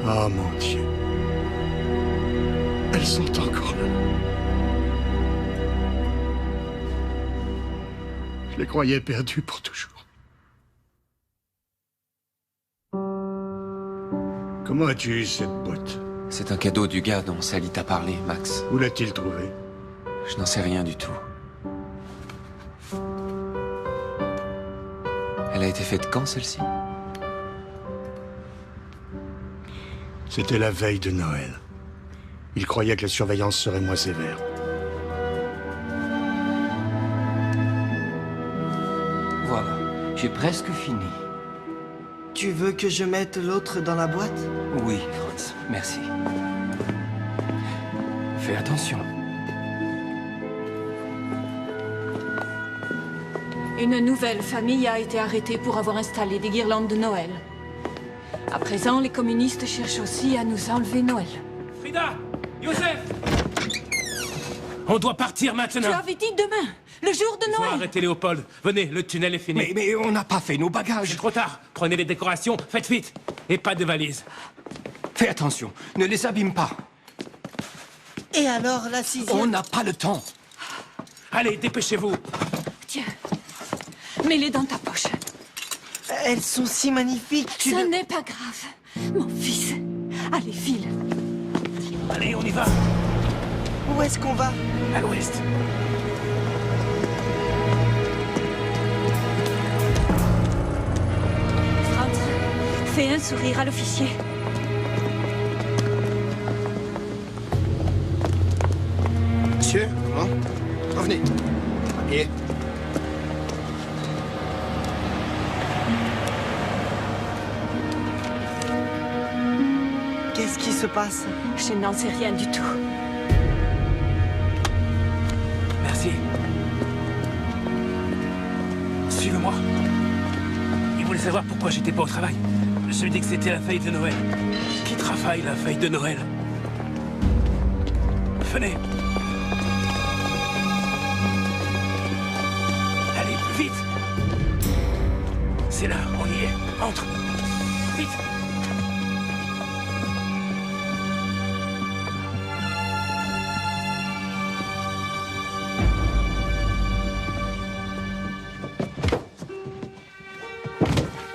Ah, mon Dieu. Elles sont encore là. Je les croyais perdues pour toujours. Comment as-tu eu cette boîte? C'est un cadeau du gars dont Sally t'a parlé, Max. Où l'a-t-il trouvé? Je n'en sais rien du tout. Elle a été faite quand, celle-ci? C'était la veille de Noël. Il croyait que la surveillance serait moins sévère. Voilà, j'ai presque fini. Tu veux que je mette l'autre dans la boîte? Oui, Franz, merci. Fais attention. Une nouvelle famille a été arrêtée pour avoir installé des guirlandes de Noël. À présent, les communistes cherchent aussi à nous enlever Noël. Frida! Joseph! On doit partir maintenant. Tu avais dit demain, le jour de Il faut Noël. arrêter Léopold. Venez, le tunnel est fini. Mais on n'a pas fait nos bagages. C'est trop tard. Prenez les décorations, faites vite. Et pas de valises. Fais attention, ne les abîme pas. Et alors, la 6e? On n'a pas le temps. Allez, dépêchez-vous. Tiens, mets-les dans ta poche. Elles sont si magnifiques. Ce n'est pas grave, mon fils. Allez, file. Allez, on y va. Où est-ce qu'on va? À l'ouest. Franz, fais un sourire à l'officier. Monsieur, hein? Revenez. Et Qu'est-ce qui se passe? Je n'en sais rien du tout. Merci. Suivez-moi. Il voulait savoir pourquoi j'étais pas au travail. Je lui ai dit que c'était la veille de Noël. Qui travaille la veille de Noël? Venez. Allez, plus vite. C'est là, on y est. Entre. Vite.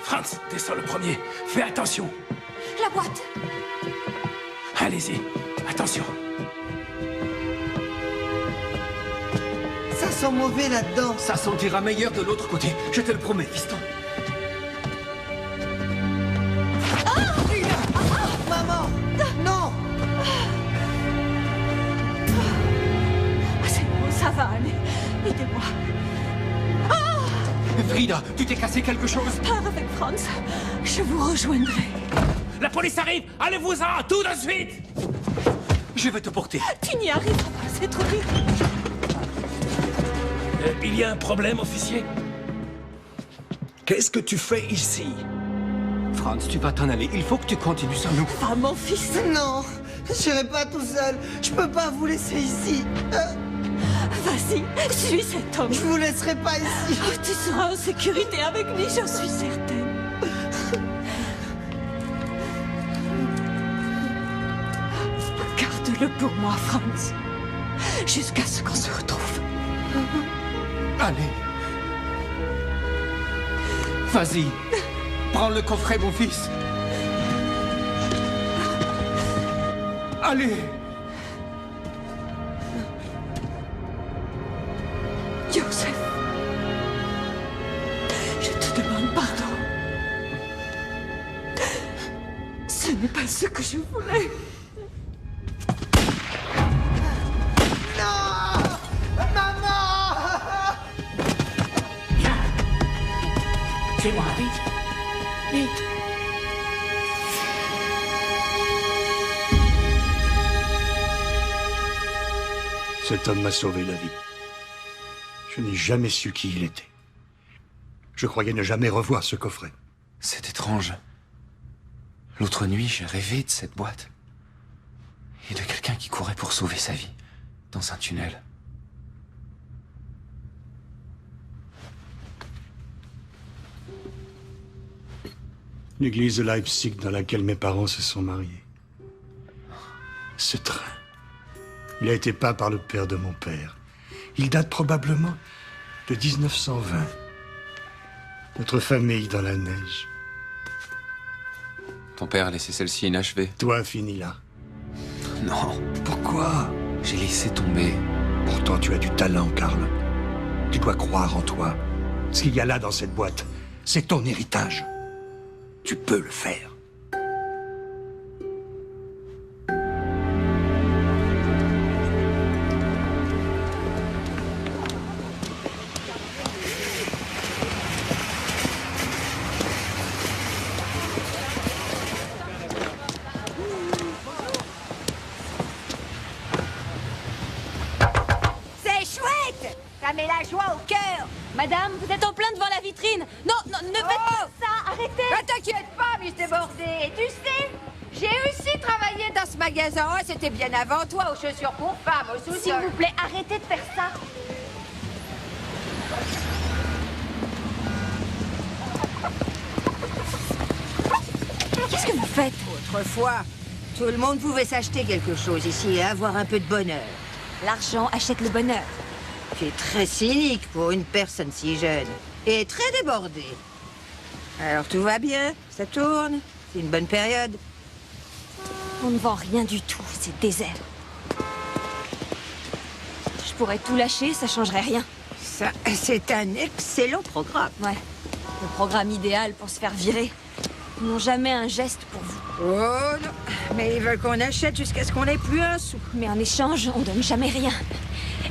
Franz, descends le premier. Fais attention. La boîte. Allez-y. Attention. Ça sent mauvais là-dedans. Ça sentira meilleur de l'autre côté, je te le promets, fiston. Maman! Non! C'est bon, ça va aller. Aidez-moi. Frida, tu t'es cassé quelque chose? Pars avec Franz. Je vous rejoindrai. La police arrive. Allez-vous-en, tout de suite. Je vais te porter. Tu n'y arriveras pas, c'est trop dur. Il y a un problème, officier? Qu'est-ce que tu fais ici? Franz, tu vas t'en aller. Il faut que tu continues sans nous. Va, mon fils. Non! J'irai pas tout seul. Je peux pas vous laisser ici. Vas-y, suis cet homme. Je vous laisserai pas ici. Oh, tu seras en sécurité avec lui, j'en suis certaine. Garde-le pour moi, Franz. Jusqu'à ce qu'on se retrouve. Allez. Vas-y. Prends le coffret, mon fils. Allez. Joseph, je te demande pardon. Ce n'est pas ce que je voulais. Non! Maman! Viens. Suis-moi, vite. Vite. Cet homme m'a sauvé la vie. Je n'ai jamais su qui il était. Je croyais ne jamais revoir ce coffret. C'est étrange. L'autre nuit, j'ai rêvé de cette boîte. Et de quelqu'un qui courait pour sauver sa vie, dans un tunnel. L'église de Leipzig dans laquelle mes parents se sont mariés. Ce train, il a été peint par le père de mon père. Il date probablement de 1920. Notre famille dans la neige. Ton père a laissé celle-ci inachevée. Toi, finis là. Non. Pourquoi? J'ai laissé tomber. Pourtant, tu as du talent, Karl. Tu dois croire en toi. Ce qu'il y a là dans cette boîte, c'est ton héritage. Tu peux le faire. Ça met la joie au cœur. Madame, vous êtes en plein devant la vitrine. Non, non, ne faites pas ça. Arrêtez. Ne t'inquiète pas, Miss Débordée. Et tu sais, j'ai aussi travaillé dans ce magasin. Oh, c'était bien avant toi, aux chaussures pour femmes, au sous-sol. S'il vous plaît, arrêtez de faire ça. Qu'est-ce que vous faites? Autrefois, tout le monde pouvait s'acheter quelque chose ici et avoir un peu de bonheur. L'argent achète le bonheur. Tu es très cynique pour une personne si jeune. Et très débordée. Alors tout va bien, ça tourne, c'est une bonne période. On ne vend rien du tout, c'est désert. Je pourrais tout lâcher, ça changerait rien. Ça, c'est un excellent programme. Ouais, le programme idéal pour se faire virer. Ils n'ont jamais un geste pour vous. Oh non, mais ils veulent qu'on achète jusqu'à ce qu'on n'ait plus un sou. Mais en échange, on donne jamais rien.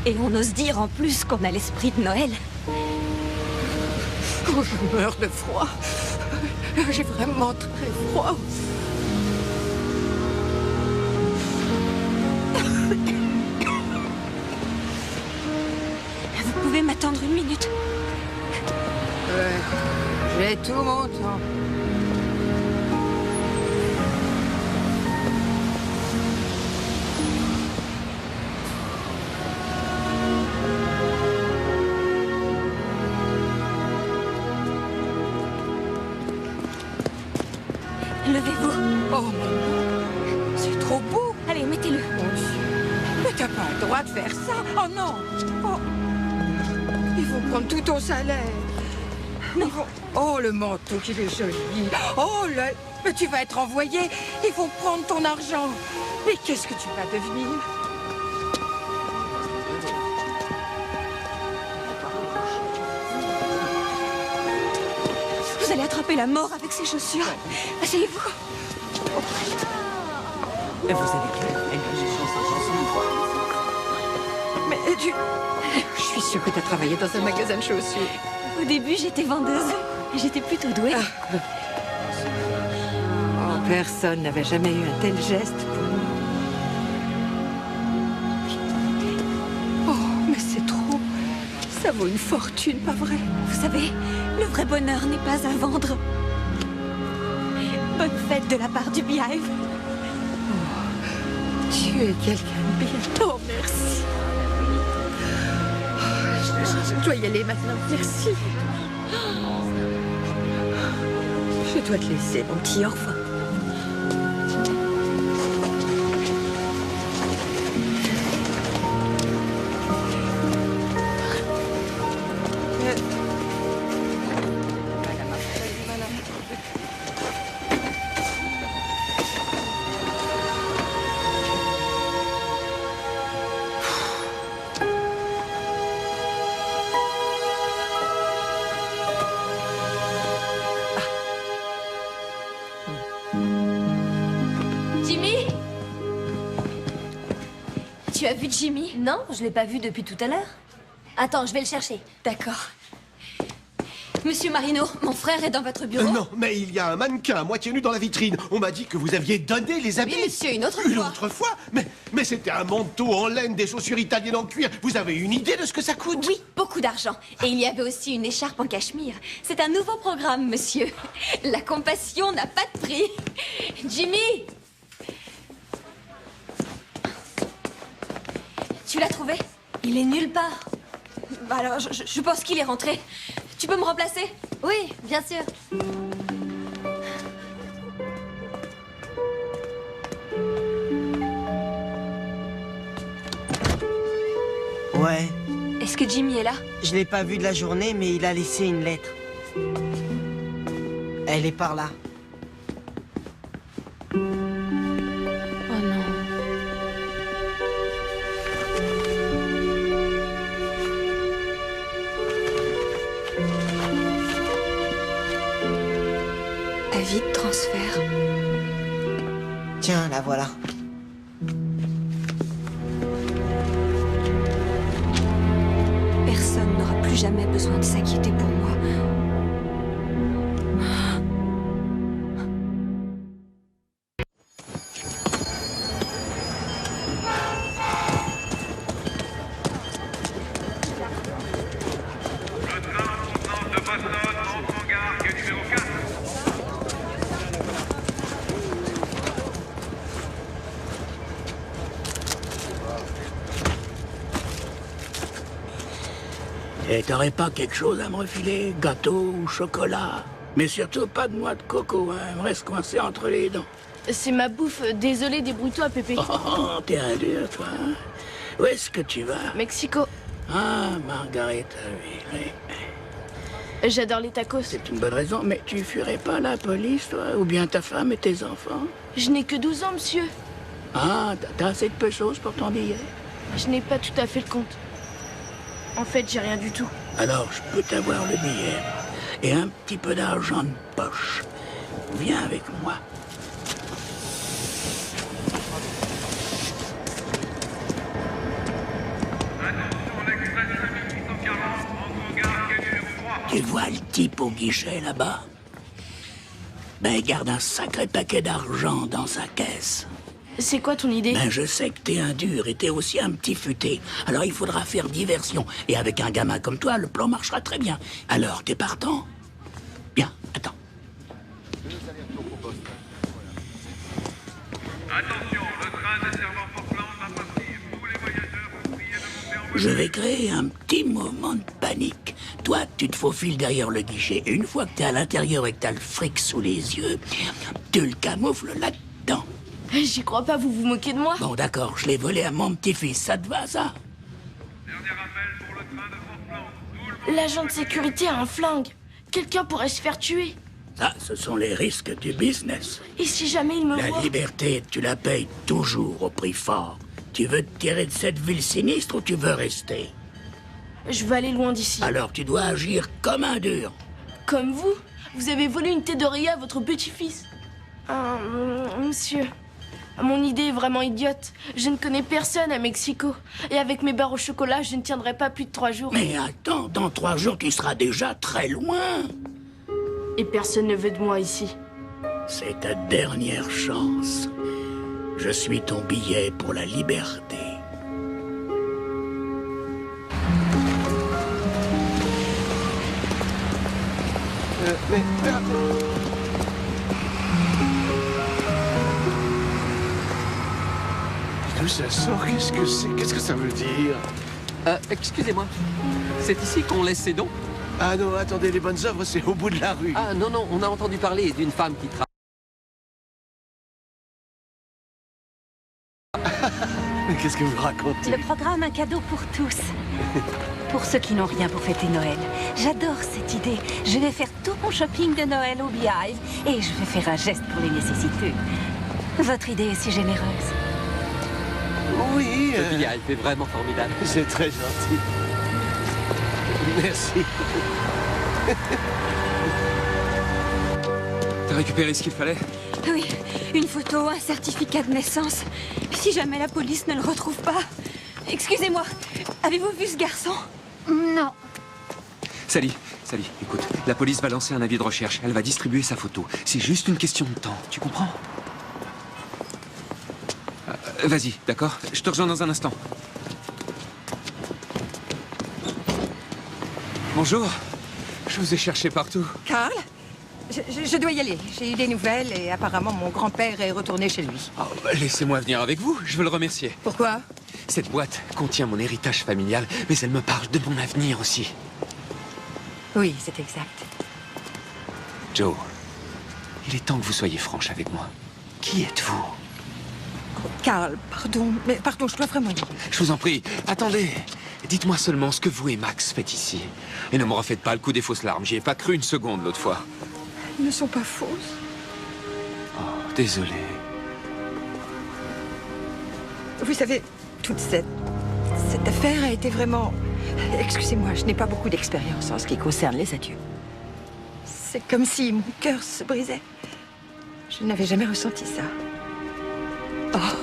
Et on ose dire en plus qu'on a l'esprit de Noël. Oh, je meurs de froid. J'ai vraiment très froid. Vous pouvez m'attendre une minute? J'ai tout mon temps. Levez-vous. Oh, c'est trop beau. Allez, mettez-le. Mais t'as pas le droit de faire ça. Oh non. Oh. Ils vont prendre tout ton salaire. Non. Oh, le manteau qu'il est joli. Oh, là. Mais tu vas être envoyé. Ils vont prendre ton argent. Mais qu'est-ce que tu vas devenir? Vous allez attraper la mort avec ces chaussures. Asseyez-vous. Et vous avez Mais tu... Je suis sûre que t'as travaillé dans un magasin de chaussures. Au début, j'étais vendeuse. J'étais plutôt douée. Oh, personne n'avait jamais eu un tel geste pour moi. Oh, mais c'est trop. Ça vaut une fortune, pas vrai? Vous savez, le vrai bonheur n'est pas à vendre. Bonne fête de la part du Beehive. Oh, tu es quelqu'un de bien. Oh, merci. Je dois y aller maintenant. Merci. Je dois te laisser, mon petit enfant. Jimmy? Tu as vu Jimmy? Non, je l'ai pas vu depuis tout à l'heure. Attends, je vais le chercher. D'accord. Monsieur Marino, mon frère est dans votre bureau? Non, mais il y a un mannequin à moitié nu dans la vitrine. On m'a dit que vous aviez donné les habits. Oui, monsieur, une autre fois. Une autre fois? Mais c'était un manteau en laine, des chaussures italiennes en cuir. Vous avez une idée de ce que ça coûte? Oui, beaucoup d'argent. Et il y avait aussi une écharpe en cachemire. C'est un nouveau programme, monsieur. La compassion n'a pas de prix. Jimmy! Tu l'as trouvé? Il est nulle part. Bah alors, je pense qu'il est rentré. Tu peux me remplacer? Oui, bien sûr. Ouais. Est-ce que Jimmy est là? Je l'ai pas vu de la journée, mais il a laissé une lettre. Elle est par là. Oh non. Avis de transfert. Tiens, la voilà. Personne n'aura plus jamais besoin de s'inquiéter pour moi. Et t'aurais pas quelque chose à me refiler? Gâteau ou chocolat? Mais surtout pas de noix de coco, hein. Elle me reste coincé entre les dents. C'est ma bouffe. Désolé, débrouille-toi, Pépé. Oh, t'es un dur, toi. Hein. Où est-ce que tu vas? Mexico. Ah, Margarita, oui. J'adore les tacos. C'est une bonne raison, mais tu fuirais pas la police, toi? Ou bien ta femme et tes enfants? Je n'ai que 12 ans, monsieur. Ah, t'as assez de pesos pour ton billet? Je n'ai pas tout à fait le compte. En fait, j'ai rien du tout. Alors, je peux t'avoir le billet et un petit peu d'argent de poche. Viens avec moi. Tu vois le type au guichet là-bas? Ben, il garde un sacré paquet d'argent dans sa caisse. C'est quoi ton idée? Ben, je sais que t'es un dur et t'es aussi un petit futé. Alors il faudra faire diversion. Et avec un gamin comme toi, le plan marchera très bien. Alors, t'es partant? Bien, attends. Attention, le train desservant Portland va partir. Tous les voyageurs vous priez de monter en Je vais créer un petit moment de panique. Toi, tu te faufiles derrière le guichet. Et une fois que t'es à l'intérieur et que t'as le fric sous les yeux, tu le camoufles là-dedans. J'y crois pas, vous vous moquez de moi? Bon, d'accord, je l'ai volé à mon petit-fils. Ça te va, ça? L'agent de sécurité a un flingue. Quelqu'un pourrait se faire tuer. Ça, ce sont les risques du business. Et si jamais il me La voit? liberté, tu la payes toujours au prix fort. Tu veux te tirer de cette ville sinistre ou tu veux rester? Je veux aller loin d'ici. Alors tu dois agir comme un dur. Comme vous? Vous avez volé une tête d'oreiller à votre petit-fils. Monsieur, mon idée est vraiment idiote. Je ne connais personne à Mexico. Et avec mes barres au chocolat, je ne tiendrai pas plus de 3 jours. Mais attends, dans 3 jours, tu seras déjà très loin. Et personne ne veut de moi ici. C'est ta dernière chance. Je suis ton billet pour la liberté. D'où ça sort? Qu'est-ce que c'est? Qu'est-ce que ça veut dire? Excusez-moi. C'est ici qu'on laisse ses dons? Ah non, attendez, les bonnes œuvres, c'est au bout de la rue. Ah non, non, on a entendu parler d'une femme qui travaille. Qu'est-ce que vous racontez? Le programme Un cadeau pour tous. Pour ceux qui n'ont rien pour fêter Noël. J'adore cette idée. Je vais faire tout mon shopping de Noël au Beehive et je vais faire un geste pour les nécessiteux. Votre idée est si généreuse. Oui. Le Beehive est vraiment formidable. C'est très gentil. Merci. T'as récupéré ce qu'il fallait? Oui, une photo, un certificat de naissance. Si jamais la police ne le retrouve pas... Excusez-moi, avez-vous vu ce garçon? Non. Sally, écoute, la police va lancer un avis de recherche. Elle va distribuer sa photo. C'est juste une question de temps, tu comprends? Vas-y, d'accord? Je te rejoins dans un instant. Bonjour. Je vous ai cherché partout. Carl, je dois y aller. J'ai eu des nouvelles et apparemment mon grand-père est retourné chez lui. Oh, laissez-moi venir avec vous, je veux le remercier. Pourquoi? Cette boîte contient mon héritage familial, mais elle me parle de mon avenir aussi. Oui, c'est exact. Joe, il est temps que vous soyez franche avec moi. Qui êtes-vous? Carl, pardon, mais pardon, je dois vraiment y aller. Je vous en prie, attendez. Dites-moi seulement ce que vous et Max faites ici. Et ne me refaites pas le coup des fausses larmes. J'y ai pas cru une seconde l'autre fois. Elles ne sont pas fausses. Oh, désolé. Vous savez, toute cette affaire a été vraiment... Excusez-moi, je n'ai pas beaucoup d'expérience en ce qui concerne les adieux. C'est comme si mon cœur se brisait. Je n'avais jamais ressenti ça. Oh,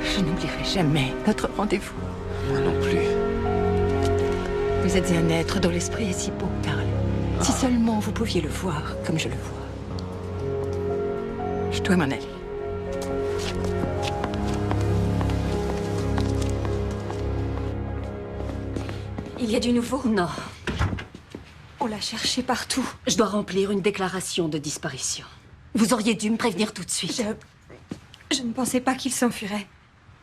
je n'oublierai jamais notre rendez-vous. Moi non plus. Vous êtes un être dont l'esprit est si beau, Carl. Si seulement vous pouviez le voir comme je le vois. Je dois m'en aller. Il y a du nouveau? Non. On l'a cherché partout. Je dois remplir une déclaration de disparition. Vous auriez dû me prévenir tout de suite. Je ne pensais pas qu'il s'enfuirait.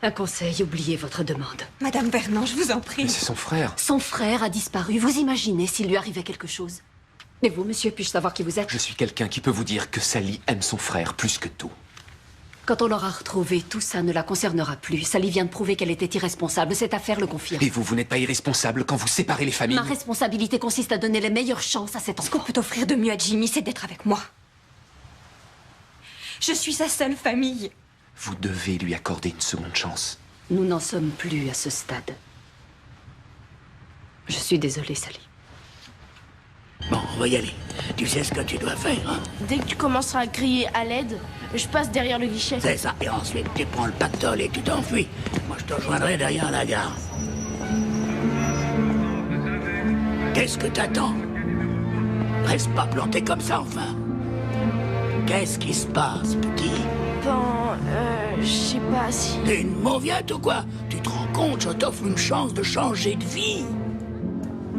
Un conseil, oubliez votre demande. Madame Vernon, je vous en prie. Mais c'est son frère. Son frère a disparu. Vous imaginez s'il lui arrivait quelque chose? Et vous, monsieur, puis-je savoir qui vous êtes? Je suis quelqu'un qui peut vous dire que Sally aime son frère plus que tout. Quand on l'aura retrouvé, tout ça ne la concernera plus. Sally vient de prouver qu'elle était irresponsable. Cette affaire le confirme. Et vous n'êtes pas irresponsable quand vous séparez les familles? Ma responsabilité consiste à donner les meilleures chances à cet enfant. Ce qu'on peut offrir de mieux à Jimmy, c'est d'être avec moi. Je suis sa seule famille. Vous devez lui accorder une seconde chance. Nous n'en sommes plus à ce stade. Je suis désolée, Sally. Bon, on va y aller. Tu sais ce que tu dois faire, hein? Dès que tu commenceras à crier à l'aide, je passe derrière le guichet. C'est ça. Et ensuite, tu prends le pactole et tu t'enfuis. Moi, je te rejoindrai derrière la gare. Qu'est-ce que t'attends? Reste pas planté comme ça, enfin. Qu'est-ce qui se passe, petit? Je sais pas si... T'es une mauviette ou quoi? Tu te rends compte, je t'offre une chance de changer de vie.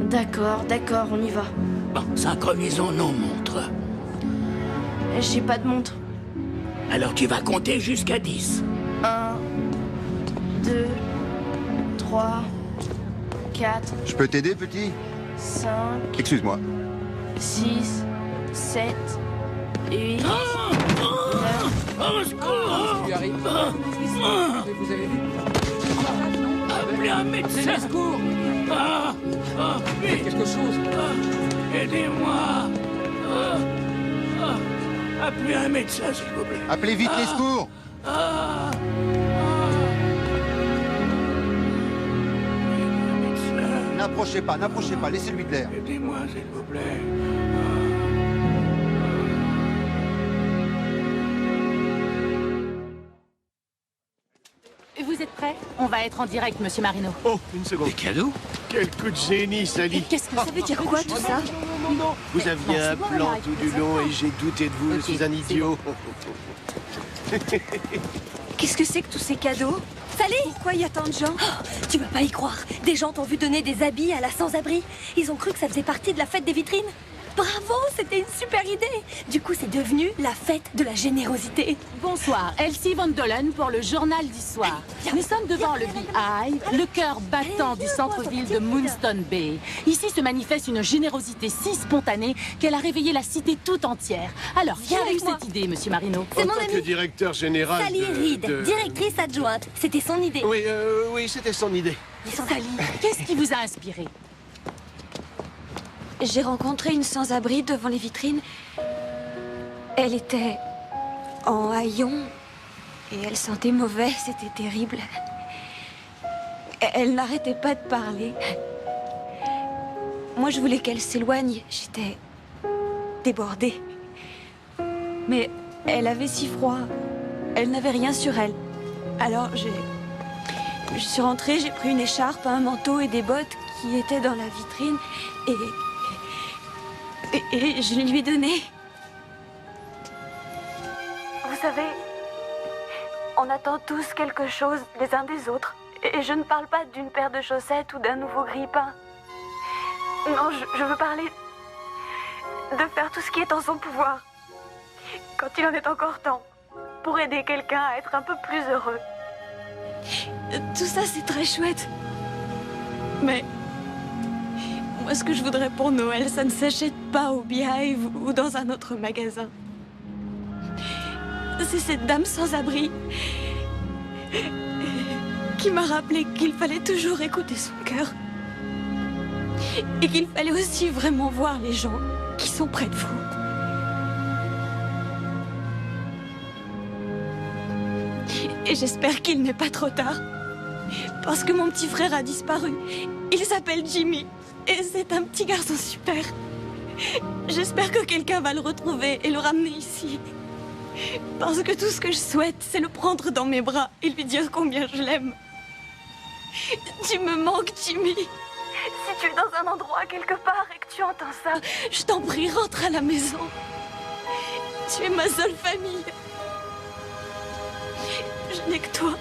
D'accord, on y va. Bon, synchronisons nos montres. J'ai pas de montre. Alors tu vas compter jusqu'à 10. 1, 2, 3, 4... Je peux t'aider, petit? 5... Excuse-moi. 6, 7, 8... Au secours! Tu arrives? Vous avez vu? Appelez un médecin! Au secours! Vite! Quelque chose! Aidez-moi! Appelez un médecin, s'il vous plaît. Appelez vite les secours! N'approchez pas, laissez-lui de l'air. Aidez-moi, s'il vous plaît. Vous êtes prêts? On va être en direct, monsieur Marino. Oh, une seconde. Des cadeaux? Quel coup de génie, Sally. Qu'est-ce que ça veut dire quoi, tout ça? Non. Vous aviez un plan tout du long et j'ai douté de vous. Je suis un idiot. Qu'est-ce que c'est que tous ces cadeaux? Sally! Pourquoi il y a tant de gens? Tu vas pas y croire. Des gens t'ont vu donner des habits à la sans-abri. Ils ont cru que ça faisait partie de la fête des vitrines. Bravo, c'était une super idée. Du coup, c'est devenu la fête de la générosité. Bonsoir, Elsie Van Dolen pour le journal d'histoire. Nous sommes devant le Beehive, le cœur battant du centre-ville de Moonstone Bay. Ici se manifeste une générosité si spontanée qu'elle a réveillé la cité tout entière. Alors, qui a eu cette idée, monsieur Marino? C'est En mon tant que ami directeur général Sally Reed, directrice adjointe. C'était son idée. Oui, oui, c'était son idée. Sally, qu'est-ce qui vous a inspiré? J'ai rencontré une sans-abri devant les vitrines. Elle était en haillons et elle sentait mauvais, c'était terrible. Elle n'arrêtait pas de parler. Moi, je voulais qu'elle s'éloigne, j'étais débordée. Mais elle avait si froid, elle n'avait rien sur elle. Alors je suis rentrée, j'ai pris une écharpe, un manteau et des bottes qui étaient dans la vitrine et je lui ai donné. Vous savez, on attend tous quelque chose les uns des autres. Et je ne parle pas d'une paire de chaussettes ou d'un nouveau grille-pain. Non, je veux parler de faire tout ce qui est en son pouvoir, quand il en est encore temps, pour aider quelqu'un à être un peu plus heureux. Tout ça, c'est très chouette. Mais moi, ce que je voudrais pour Noël, ça ne s'achète pas au Beehive ou dans un autre magasin. C'est cette dame sans abri qui m'a rappelé qu'il fallait toujours écouter son cœur. Et qu'il fallait aussi vraiment voir les gens qui sont près de vous. Et j'espère qu'il n'est pas trop tard. Parce que mon petit frère a disparu. Il s'appelle Jimmy. Et c'est un petit garçon super. J'espère que quelqu'un va le retrouver et le ramener ici. Parce que tout ce que je souhaite, c'est le prendre dans mes bras et lui dire combien je l'aime. Tu me manques, Jimmy. Si tu es dans un endroit quelque part et que tu entends ça, Je t'en prie, rentre à la maison. Tu es ma seule famille. Je n'ai que toi.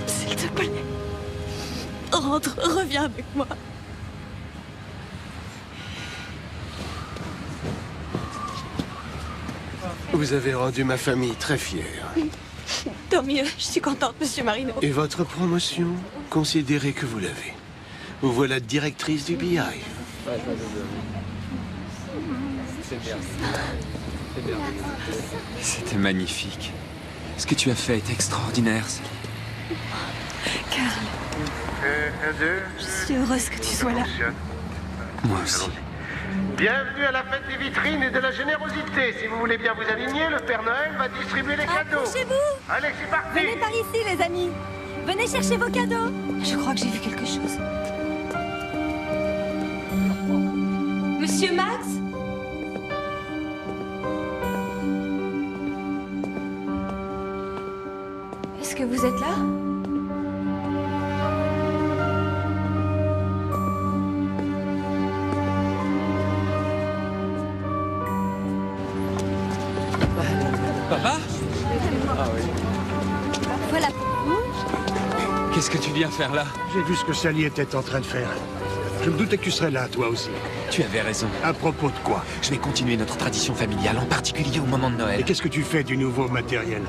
S'il te plaît. Rentre, reviens avec moi. Vous avez rendu ma famille très fière. Tant mieux, je suis contente, monsieur Marino. Et votre promotion, considérez que vous l'avez. Vous voilà directrice du Beehive. C'était magnifique. Ce que tu as fait est extraordinaire. Carl, je suis heureuse que tu sois là. Moi aussi. Bienvenue à la fête des vitrines et de la générosité. Si vous voulez bien vous aligner, le Père Noël va distribuer les cadeaux. Approchez-vous. Allez, c'est parti. Venez par ici, les amis. Venez chercher vos cadeaux. Je crois que j'ai vu quelque chose. Monsieur Max? Est-ce que vous êtes là? Papa? Voilà pour vous. Qu'est-ce que tu viens faire là? J'ai vu ce que Sally était en train de faire. Je me doutais que tu serais là, toi aussi. Tu avais raison. À propos de quoi? Je vais continuer notre tradition familiale, en particulier au moment de Noël. Et qu'est-ce que tu fais du nouveau matériel?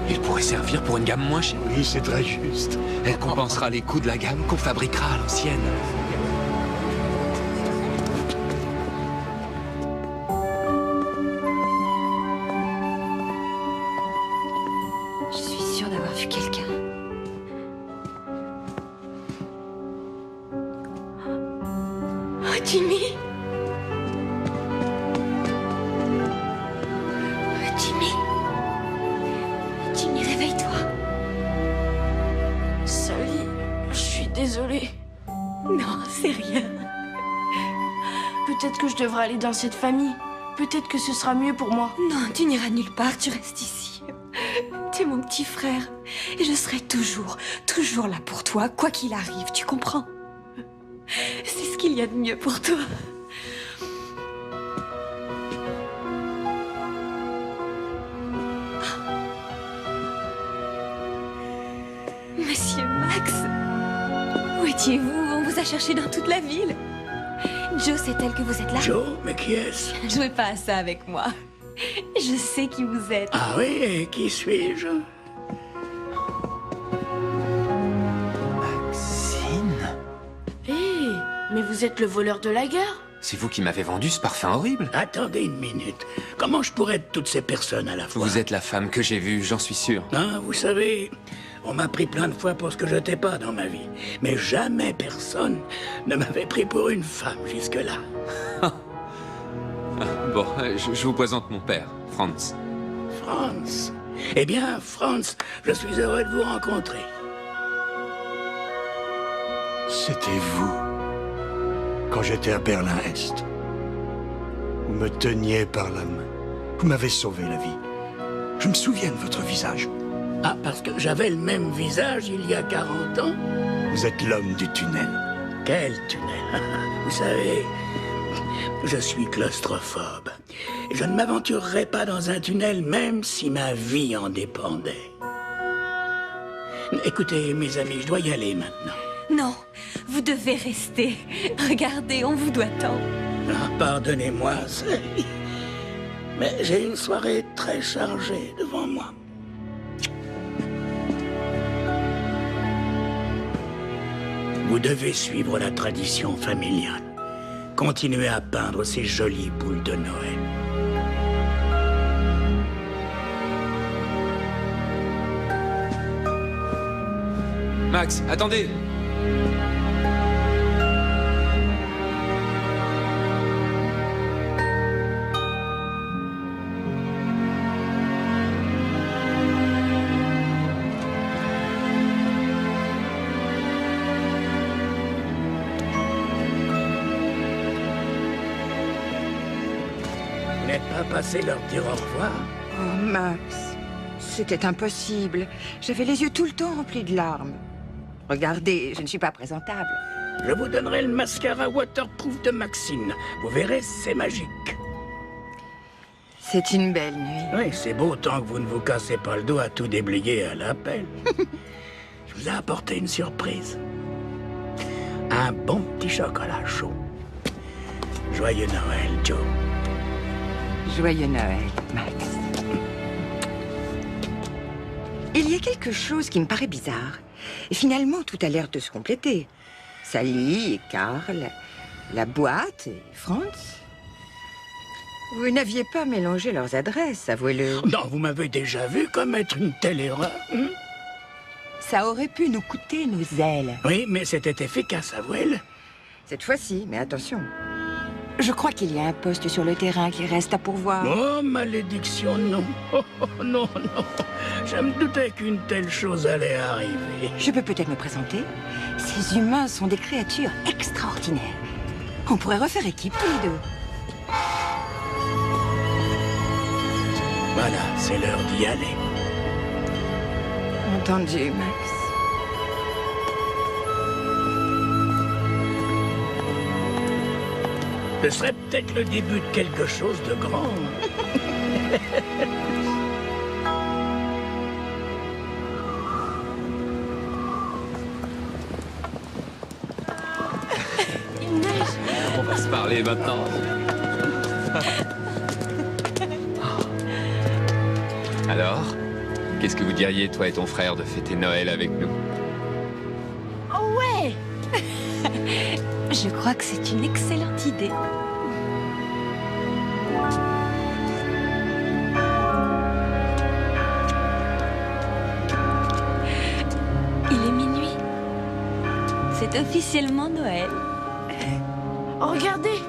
Il pourrait servir pour une gamme moins chère. Oui, c'est très juste. Elle compensera les coûts de la gamme qu'on fabriquera à l'ancienne. Je suis sûre d'avoir vu quelqu'un. Oh, Jimmy! Oh, Jimmy! Jimmy, réveille-toi. Sally, je suis désolée. Non, c'est rien. Peut-être que je devrais aller dans cette famille. Peut-être que ce sera mieux pour moi. Non, tu n'iras nulle part, tu restes ici. Tu es mon petit frère. Et je serai toujours, toujours là pour toi, quoi qu'il arrive, tu comprends? C'est ce qu'il y a de mieux pour toi. Monsieur Max, où étiez-vous? On vous a cherché dans toute la ville. Joe, c'est elle que vous êtes là? Joe? Mais qui est-ce? Jouez pas à ça avec moi. Je sais qui vous êtes. Ah oui, et qui suis-je? Maxine? Hé, mais vous êtes le voleur de la gare? C'est vous qui m'avez vendu ce parfum horrible? Attendez une minute. Comment je pourrais être toutes ces personnes à la fois? Vous êtes la femme que j'ai vue, j'en suis sûr. Hein, vous savez, on m'a pris plein de fois pour ce que je n'étais pas dans ma vie. Mais jamais personne ne m'avait pris pour une femme jusque-là. Bon, je vous présente mon père, Franz. Franz? Eh bien, Franz, je suis heureux de vous rencontrer. C'était vous, quand j'étais à Berlin-Est. Vous me teniez par la main. Vous m'avez sauvé la vie. Je me souviens de votre visage. Ah, parce que j'avais le même visage il y a 40 ans? Vous êtes l'homme du tunnel. Quel tunnel? Vous savez, je suis claustrophobe. Et je ne m'aventurerai pas dans un tunnel même si ma vie en dépendait. Écoutez, mes amis, je dois y aller maintenant. Non, vous devez rester. Regardez, on vous doit tant. Ah, pardonnez-moi, mais j'ai une soirée très chargée devant moi. Vous devez suivre la tradition familiale. Continuez à peindre ces jolies boules de Noël. Max, attendez! Vous n'êtes pas passé leur dire au revoir? Oh, Max, c'était impossible. J'avais les yeux tout le temps remplis de larmes. Regardez, je ne suis pas présentable. Je vous donnerai le mascara waterproof de Maxine. Vous verrez, c'est magique. C'est une belle nuit. Oui, c'est beau tant que vous ne vous cassez pas le dos à tout déblayer à l'appel. Je vous ai apporté une surprise. Un bon petit chocolat chaud. Joyeux Noël, Joe. Joyeux Noël, Max. Il y a quelque chose qui me paraît bizarre. Et finalement, tout a l'air de se compléter. Sally et Karl, la boîte et Franz. Vous n'aviez pas mélangé leurs adresses, avouez-le. Non, vous m'avez déjà vu commettre une telle erreur. Ça aurait pu nous coûter nos ailes. Oui, mais c'était efficace, avouez-le. Cette fois-ci, mais attention. Je crois qu'il y a un poste sur le terrain qui reste à pourvoir. Oh, malédiction, non. Oh, non, non. Je me doutais qu'une telle chose allait arriver. Je peux peut-être me présenter. Ces humains sont des créatures extraordinaires. On pourrait refaire équipe tous les deux. Voilà, c'est l'heure d'y aller. Entendu, Max. Ce serait peut-être le début de quelque chose de grand. Il neige. On va se parler maintenant. Alors, qu'est-ce que vous diriez, toi et ton frère, de fêter Noël avec nous? Oh ouais. Je crois que c'est une excellente idée. Il est minuit. C'est officiellement Noël. Oh, regardez,